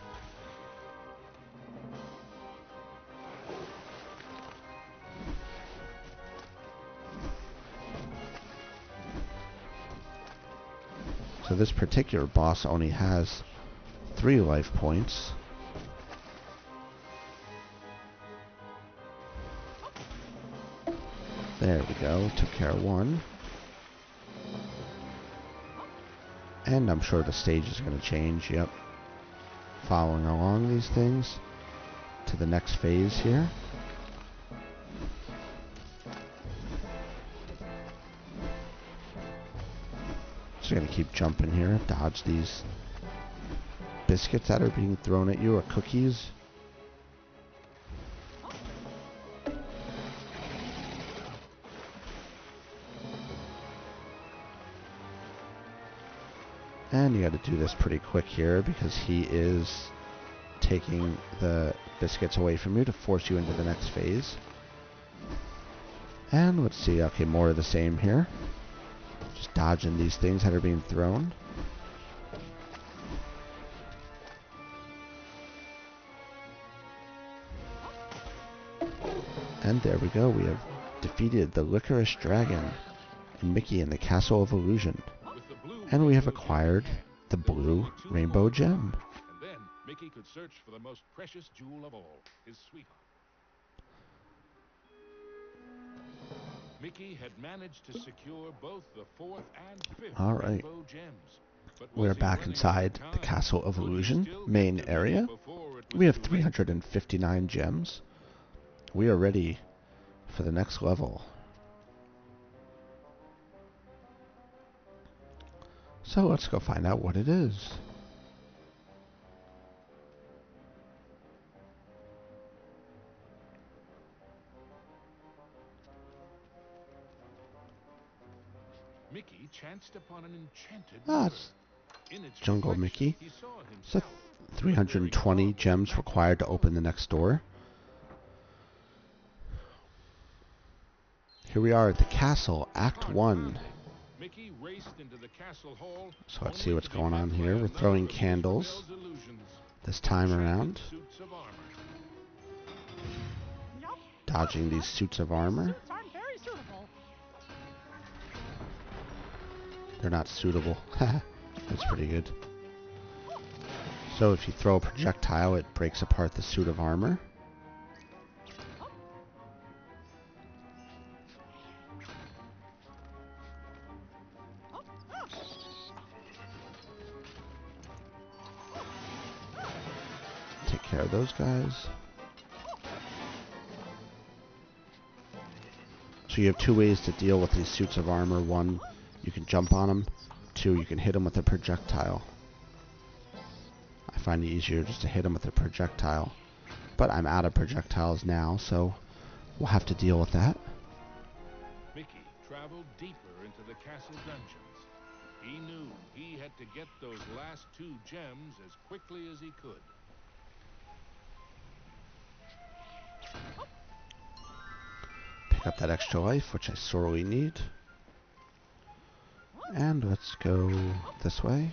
So this particular boss only has 3 life points. There we go. Took care of one. And I'm sure the stage is going to change. Yep. Following along these things to the next phase here. Just going to keep jumping here. Dodge these biscuits that are being thrown at you, or cookies. And you got to do this pretty quick here because he is taking the biscuits away from you to force you into the next phase. And let's see, okay, more of the same here. Just dodging these things that are being thrown. And there we go, we have defeated the licorice dragon in Mickey and the Castle of Illusion. With the blue And we have rainbow acquired gem in the hand, there were blue only two rainbow more. gem. And then Mickey could search for the most precious jewel of all, his sweetheart. Mickey had managed to secure both the fourth and fifth All right. rainbow gems. But We're was he back running inside out of the time? Castle of Could he Illusion still main get to area. Mickey before it was We have too late? 359 gems. We are ready for the next level. So let's go find out what it is. Mickey chanced upon an enchanted Ah, mirror. it's In its Jungle reflection, Mickey. he saw So himself. 320 gems required to open the next door. Here we are at the castle, Act 1. Mickey raced into the castle hall. So let's only see what's to be going met on by here. We're another throwing of candles Mizrabel's illusions. this time Enchanted around. suits of armor. Yup. Dodging these suits of armor. Suits aren't very suitable. They're not suitable. That's pretty good. So if you throw a projectile, it breaks apart the suit of armor. Take care of those guys. So you have two ways to deal with these suits of armor. One, you can jump on them. Two, you can hit them with a projectile. I find it easier just to hit them with a projectile. But I'm out of projectiles now, so we'll have to deal with that. Mickey traveled deeper into the castle dungeons. He knew he had to get those last two gems as quickly as he could. Pick up that extra life, which I sorely need. And let's go this way.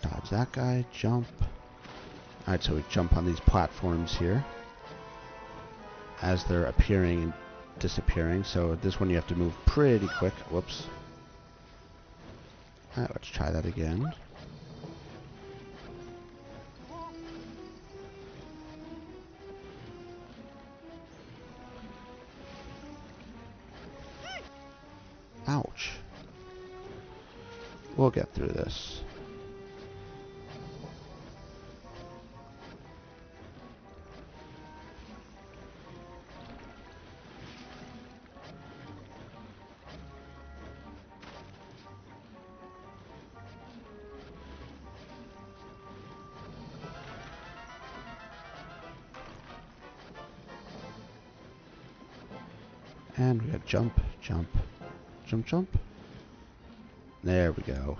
Dodge that guy, jump. Alright, so we jump on these platforms here as they're appearing and disappearing. So this one you have to move pretty quick. Whoops. Alright, let's try that again. Ouch. We'll get through this. And we got jump, jump, jump, jump. There we go.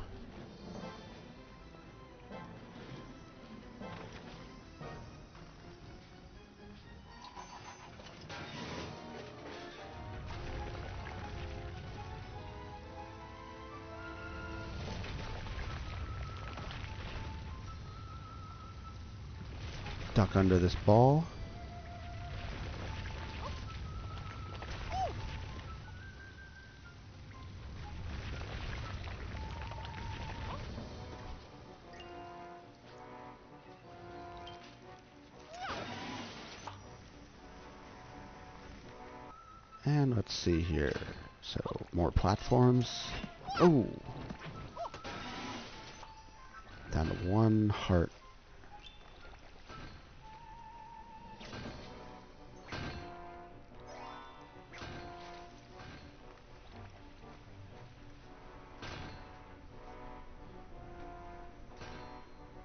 Duck under this ball. And let's see here. So, more platforms. Oh! Down to one heart.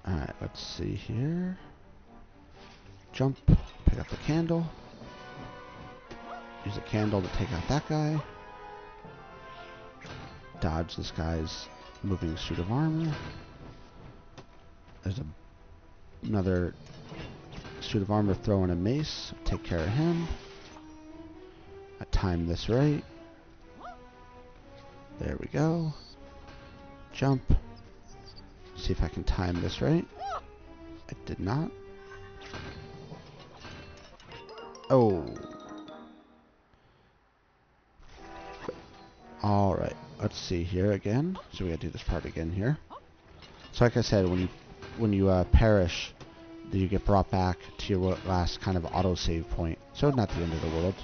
Alright, let's see here. Jump, pick up the candle. Use a candle to take out that guy. Dodge this guy's moving suit of armor. There's another suit of armor throwing a mace. Take care of him. I timed this right. There we go. jump. See if I can time this right. I did not. Oh. Alright, let's see here again. So we gotta do this part again here. So like I said, when you perish, you get brought back to your last kind of autosave point. So not the end of the world.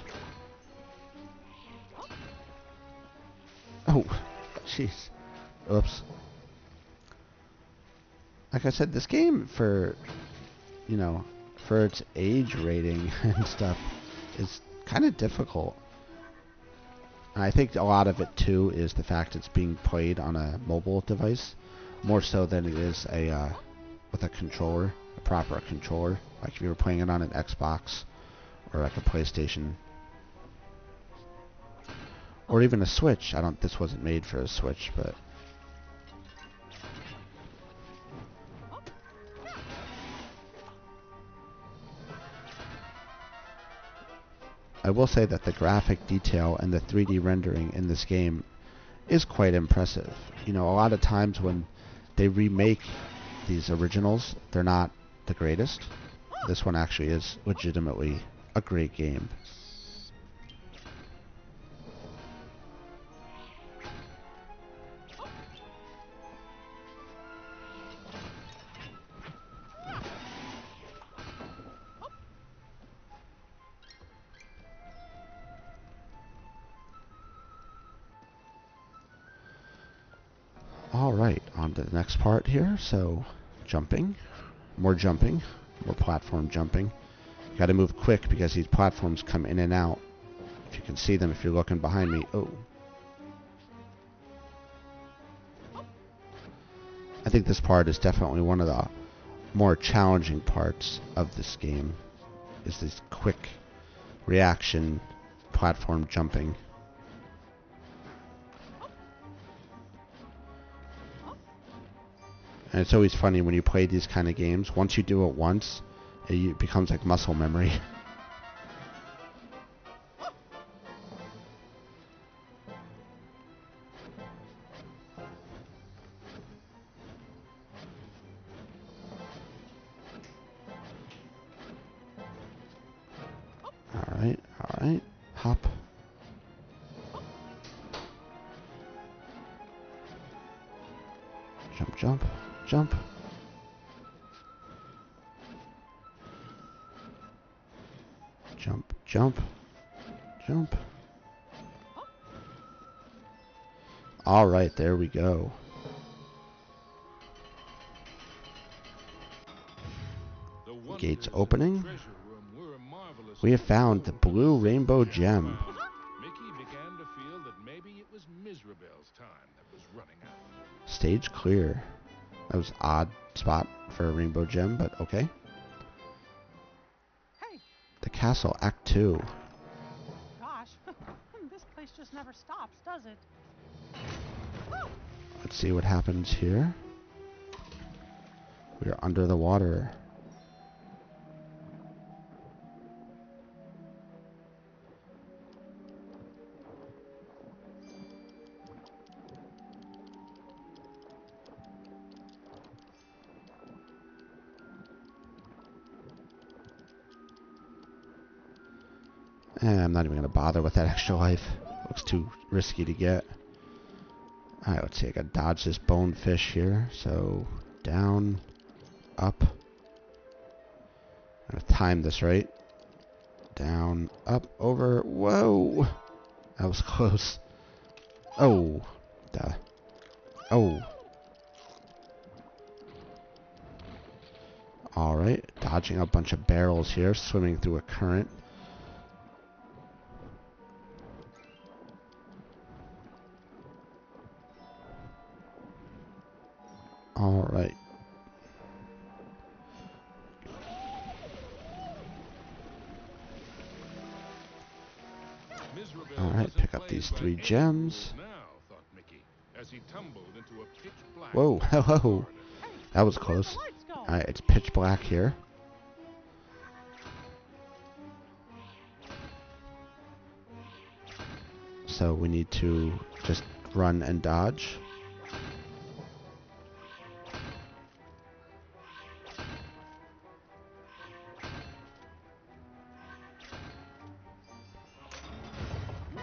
Oh, jeez. Oops. Like I said, this game for its age rating and stuff is kind of difficult. And I think a lot of it too is the fact it's being played on a mobile device more so than it is with a controller, a proper controller. Like if you were playing it on an Xbox or like a PlayStation or even a Switch. This wasn't made for a Switch, but I will say that the graphic detail and the 3D rendering in this game is quite impressive. A lot of times when they remake these originals, they're not the greatest. This one actually is legitimately a great game. Alright, on to the next part here. So, jumping, more platform jumping. You gotta move quick because these platforms come in and out. If you can see them if you're looking behind me. Oh. I think this part is definitely one of the more challenging parts of this game, is this quick reaction platform jumping. And it's always funny when you play these kind of games. Once you do it once, it becomes like muscle memory. Alright, alright. Hop. Jump, jump, jump. Jump, jump, jump. Alright, there we go. Gates opening. We have found the blue rainbow gem. Mickey began to feel that maybe it was Mizrabel's time that was running out. Stage clear. That was an odd spot for a rainbow gem, but okay. Hey, The castle, Act 2. gosh, this place just never stops, does it? Let's see what happens here. We are under the water. I'm not even going to bother with that extra life. Looks too risky to get. Alright, let's see. I got to dodge this bonefish here. So, down, up. I'm going to time this right. Down, up, over. Whoa! That was close. Oh. Duh. Oh. Alright, dodging a bunch of barrels here, swimming through a current. Alright. Alright, pick up these 3 gems. Now, thought Mickey, as he tumbled into a pitch black. Whoa, hello. That was close. Alright, it's pitch black here. So we need to just run and dodge.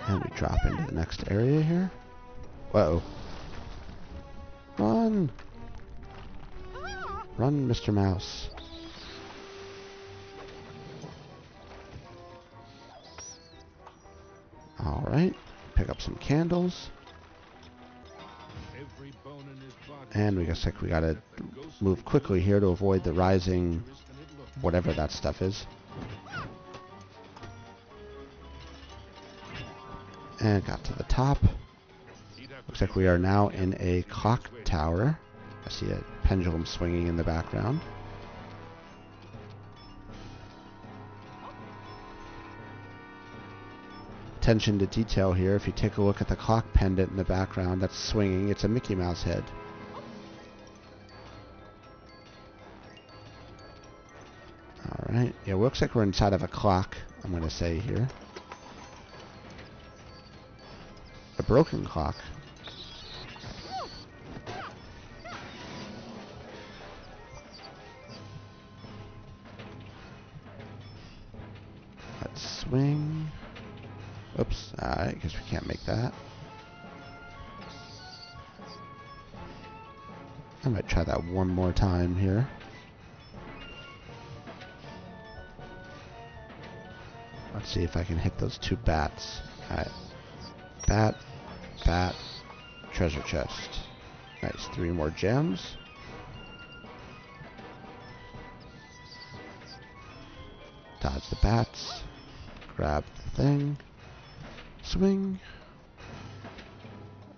And we drop into the next area here. Whoa. Run! Run, Mr. Mouse. Alright. Pick up some candles. And we guess like we gotta move quickly here to avoid the rising whatever that stuff is. And got to the top. Looks like we are now in a clock tower. I see a pendulum swinging in the background. Attention to detail here. If you take a look at the clock pendant in the background that's swinging, it's a Mickey Mouse head. Alright, yeah, looks like we're inside of a clock, I'm going to say here. A broken clock. Let's swing. Oops, I guess we can't make that. I might try that one more time here. Let's see if I can hit those two bats. Alright. Bat, bat, treasure chest. Nice, 3 more gems. Dodge the bats. Grab the thing. Swing.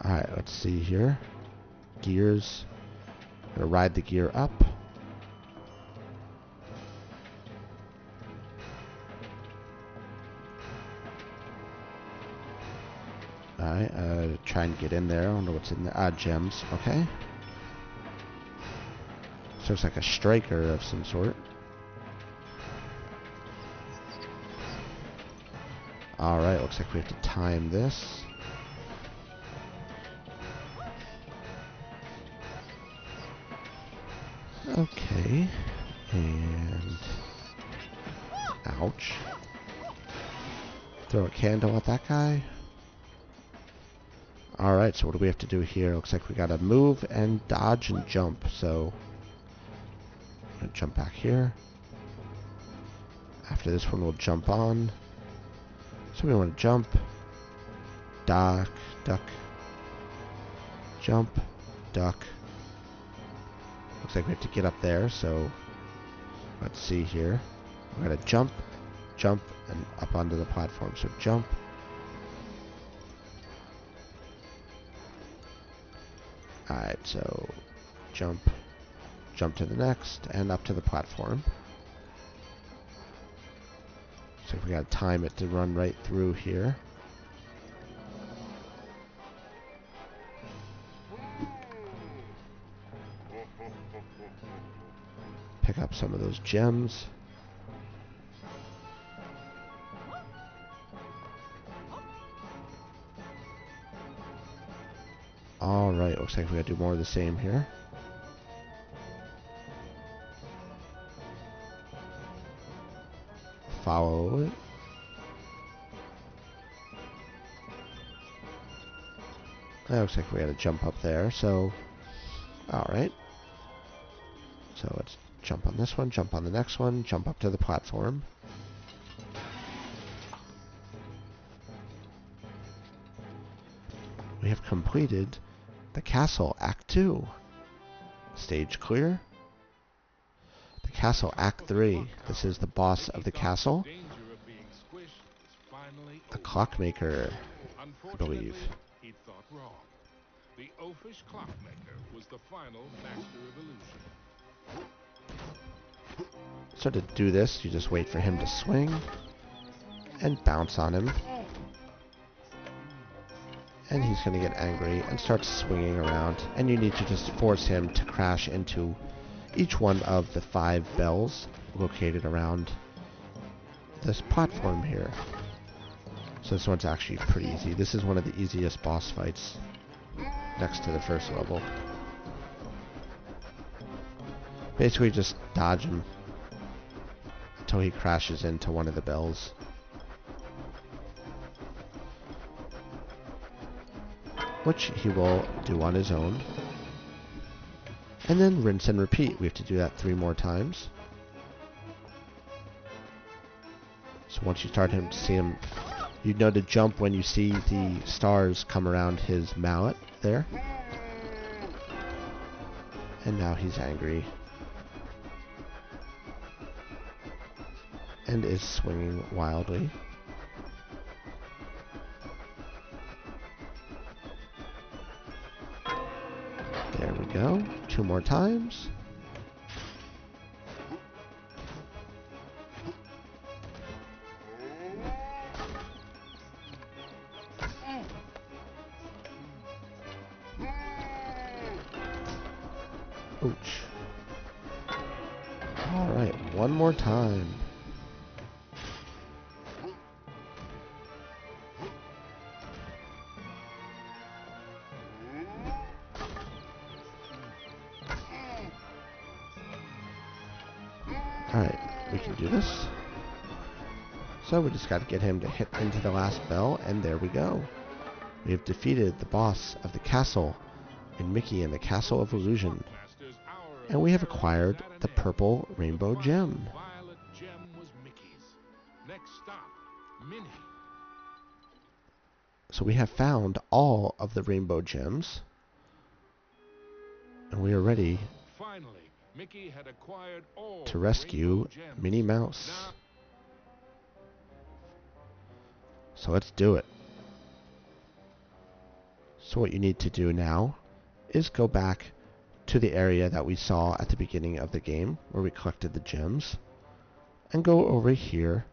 Alright, let's see here. Gears. Gonna ride the gear up. Alright, try and get in there. I wonder what's in there. Gems. Okay. So it's like a striker of some sort. Alright, looks like we have to time this. Okay. And... ouch. Throw a candle at that guy. Alright, so what do we have to do here? Looks like we gotta move and dodge and jump. So, I'm gonna jump back here. After this one, we'll jump on. So we want to jump, duck, duck, jump, duck. Looks like we have to get up there, so let's see here. We're going to jump, jump, and up onto the platform. So jump. Alright, so jump, jump to the next, and up to the platform. So we gotta time it to run right through here. Pick up some of those gems. Alright, looks like we gotta do more of the same here. Follow it. That looks like we had to jump up there, so alright. So let's jump on this one, jump on the next one, jump up to the platform. We have completed the Castle Act 2. Stage clear. Castle Act 3. This is the boss of the castle. The clockmaker, I believe. He'd thought wrong. The oafish clockmaker was the final master of illusion. So to do this, you just wait for him to swing and bounce on him. And he's going to get angry and start swinging around. And you need to just force him to crash into each one of the 5 bells located around this platform here. So this one's actually pretty easy. This is one of the easiest boss fights next to the first level. Basically just dodge him until he crashes into one of the bells. which he will do on his own. And then rinse and repeat. We have to do that 3 more times. So once you start to see him, you know to jump when you see the stars come around his mallet there. And now he's angry. And is swinging wildly. There we go. 2 more times. Ouch. Alright, 1 more time. Alright, we can do this. So we just got to get him to hit into the last bell, and there we go. We have defeated the boss of the castle in Mickey and the Castle of Illusion. And we have acquired the purple rainbow gem. Violet gem was Mickey's. Next stop, Minnie. So we have found all of the rainbow gems. And we are ready Finally, Mickey had acquired all to rescue rainbow gems. Minnie Mouse. Now, So let's do it. So what you need to do now is go back to the area that we saw at the beginning of the game where we collected the gems and go over here,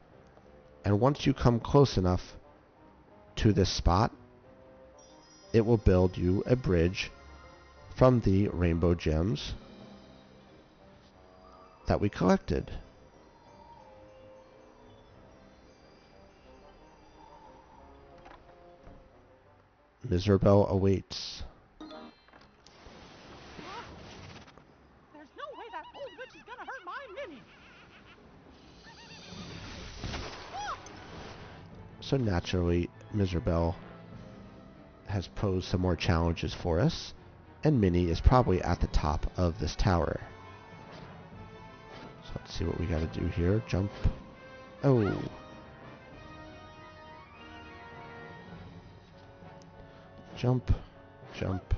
and once you come close enough to this spot, it will build you a bridge from the rainbow gems that we collected. Mizrabel awaits. There's no way that old witch is gonna hurt my Minnie. So naturally, Mizrabel has posed some more challenges for us, and Minnie is probably at the top of this tower. So let's see what we gotta do here. Jump. Oh. Jump. Jump.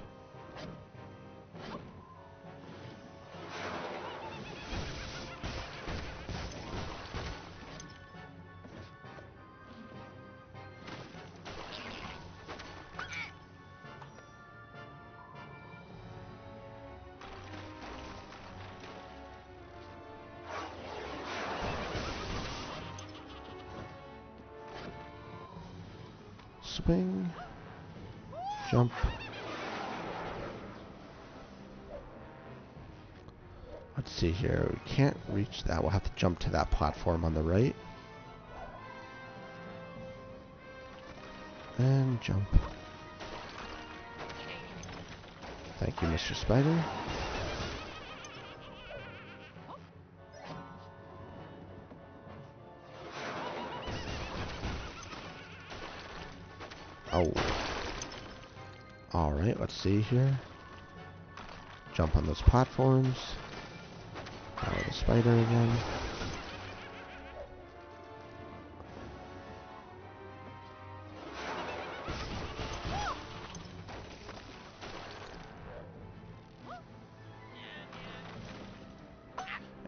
Swing. Jump. Let's see here. We can't reach that. We'll have to jump to that platform on the right. And jump. Thank you, Mr. Spider. Oh. Alright, let's see here. Jump on those platforms. Follow the spider again.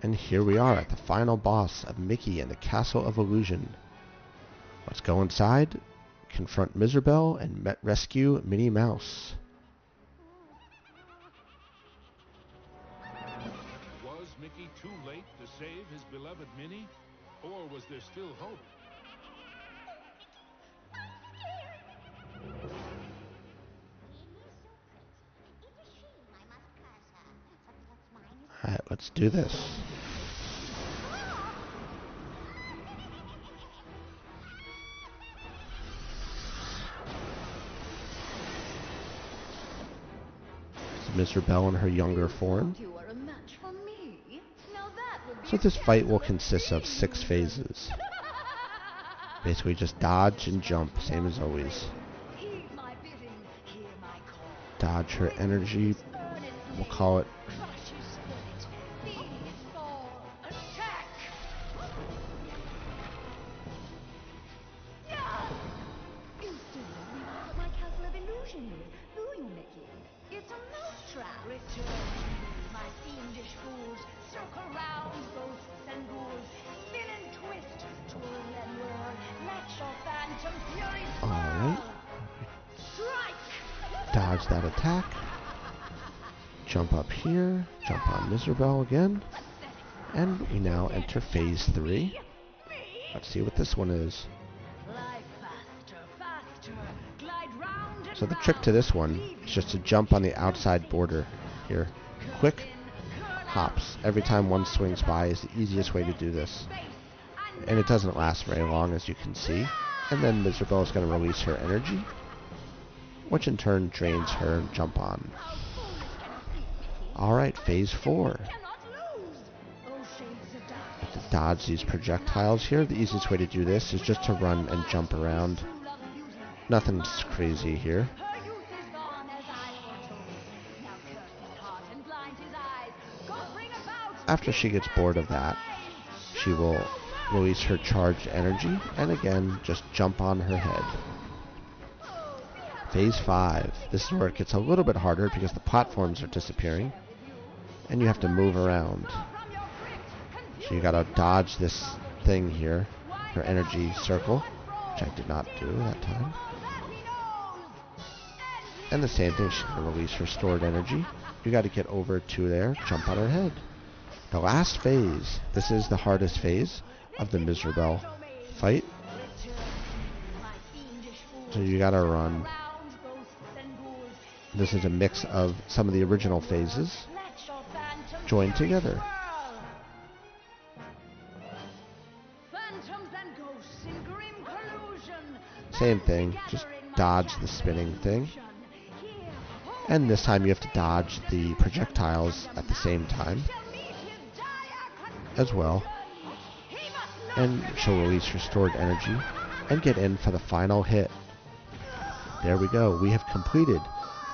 And here we are at the final boss of Mickey and the Castle of Illusion. Let's go inside, confront Mizrabel, and rescue Minnie Mouse. was Mickey too late to save his beloved Minnie? Or was there still hope? Alright, let's do this. Mizrabel in her younger form. You are a match for me. Now that would be So this fight will consist of 6 phases. Basically just dodge and jump, same as always. Heed my bidding, hear my dodge her energy. We'll call it. Crush his spirit. These fall. Attack! You still don't realize what my castle of illusion is, do you, Mickey? It's a mousetrap. Return to me, my fiendish fools. Circle round, ghosts and ghouls. Spin and twist, twirl and whirl. Let your phantom fury swirl. Alright. Strike! Dodge that attack. Jump up here. Jump on Mizrabel again. And we now enter phase 3. Let's see what this one is. Fly faster, faster. Glide round and So the trick to this one is just to jump on the outside border here. Quick hops. Every time one swings by is the easiest way to do this. And it doesn't last very long, as you can see. And then Mizrabel is going to release her energy, which in turn drains her jump on. Alright, phase 4. To dodge these projectiles here, the easiest way to do this is just to run and jump around. Nothing's crazy here. After she gets bored of that, she will release her charged energy and again just jump on her head. Phase 5. This is where it gets a little bit harder because the platforms are disappearing and you have to move around. So you gotta dodge this thing here, her energy circle, which I did not do that time. And the same thing, she's gonna release her stored energy. You gotta get over to there, jump on her head. The last phase, this is the hardest phase of the MIzrabel fight. So you gotta run. This is a mix of some of the original phases joined together. Same thing, just dodge the spinning thing. And this time you have to dodge the projectiles at the same time as well. And she'll release her stored energy and get in for the final hit. There we go. We have completed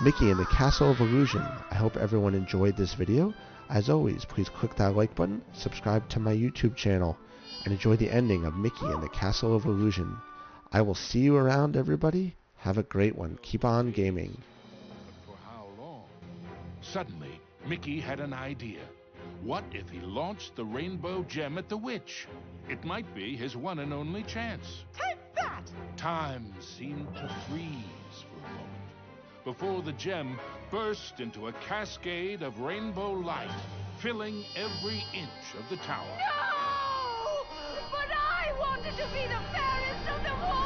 Mickey in the Castle of Illusion. I hope everyone enjoyed this video. As always, please click that like button, subscribe to my YouTube channel, and enjoy the ending of Mickey in the Castle of Illusion. I will see you around, everybody. Have a great one. Keep on gaming. But for how long? Suddenly, Mickey had an idea. What if he launched the rainbow gem at the witch? It might be his one and only chance. Take that! Time seemed to freeze for a moment before the gem burst into a cascade of rainbow light, filling every inch of the tower. No! But I wanted to be the fairest of them all!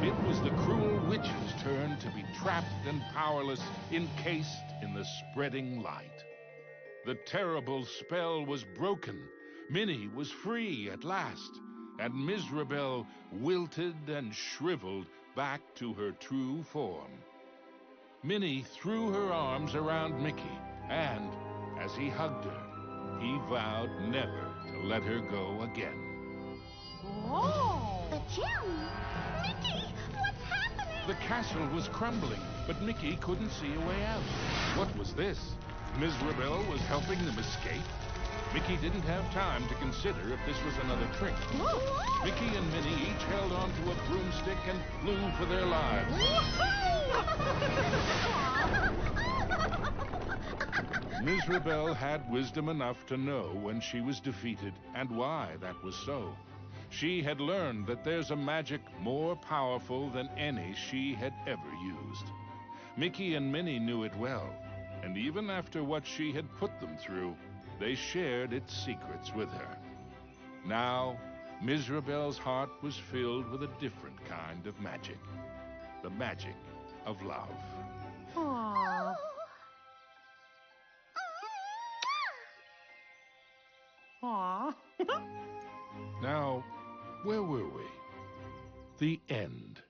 It was the cruel witch's turn to be trapped and powerless, encased in the spreading light. The terrible spell was broken. Minnie was free at last, and Mizrabel wilted and shriveled back to her true form. Minnie threw her arms around Mickey, and as he hugged her, he vowed never to let her go again. Whoa! The gem? Mickey, what's happening? The castle was crumbling, but Mickey couldn't see a way out. What was this? Mizrabel was helping them escape? Mickey didn't have time to consider if this was another trick. Mickey and Minnie each held onto a broomstick and flew for their lives. Mizrabel had wisdom enough to know when she was defeated and why that was so. She had learned that there's a magic more powerful than any she had ever used. Mickey and Minnie knew it well, and even after what she had put them through, they shared its secrets with her. Now, Mizrabel's heart was filled with a different kind of magic. The magic of love. Aww. Aww. Now, where were we? The end.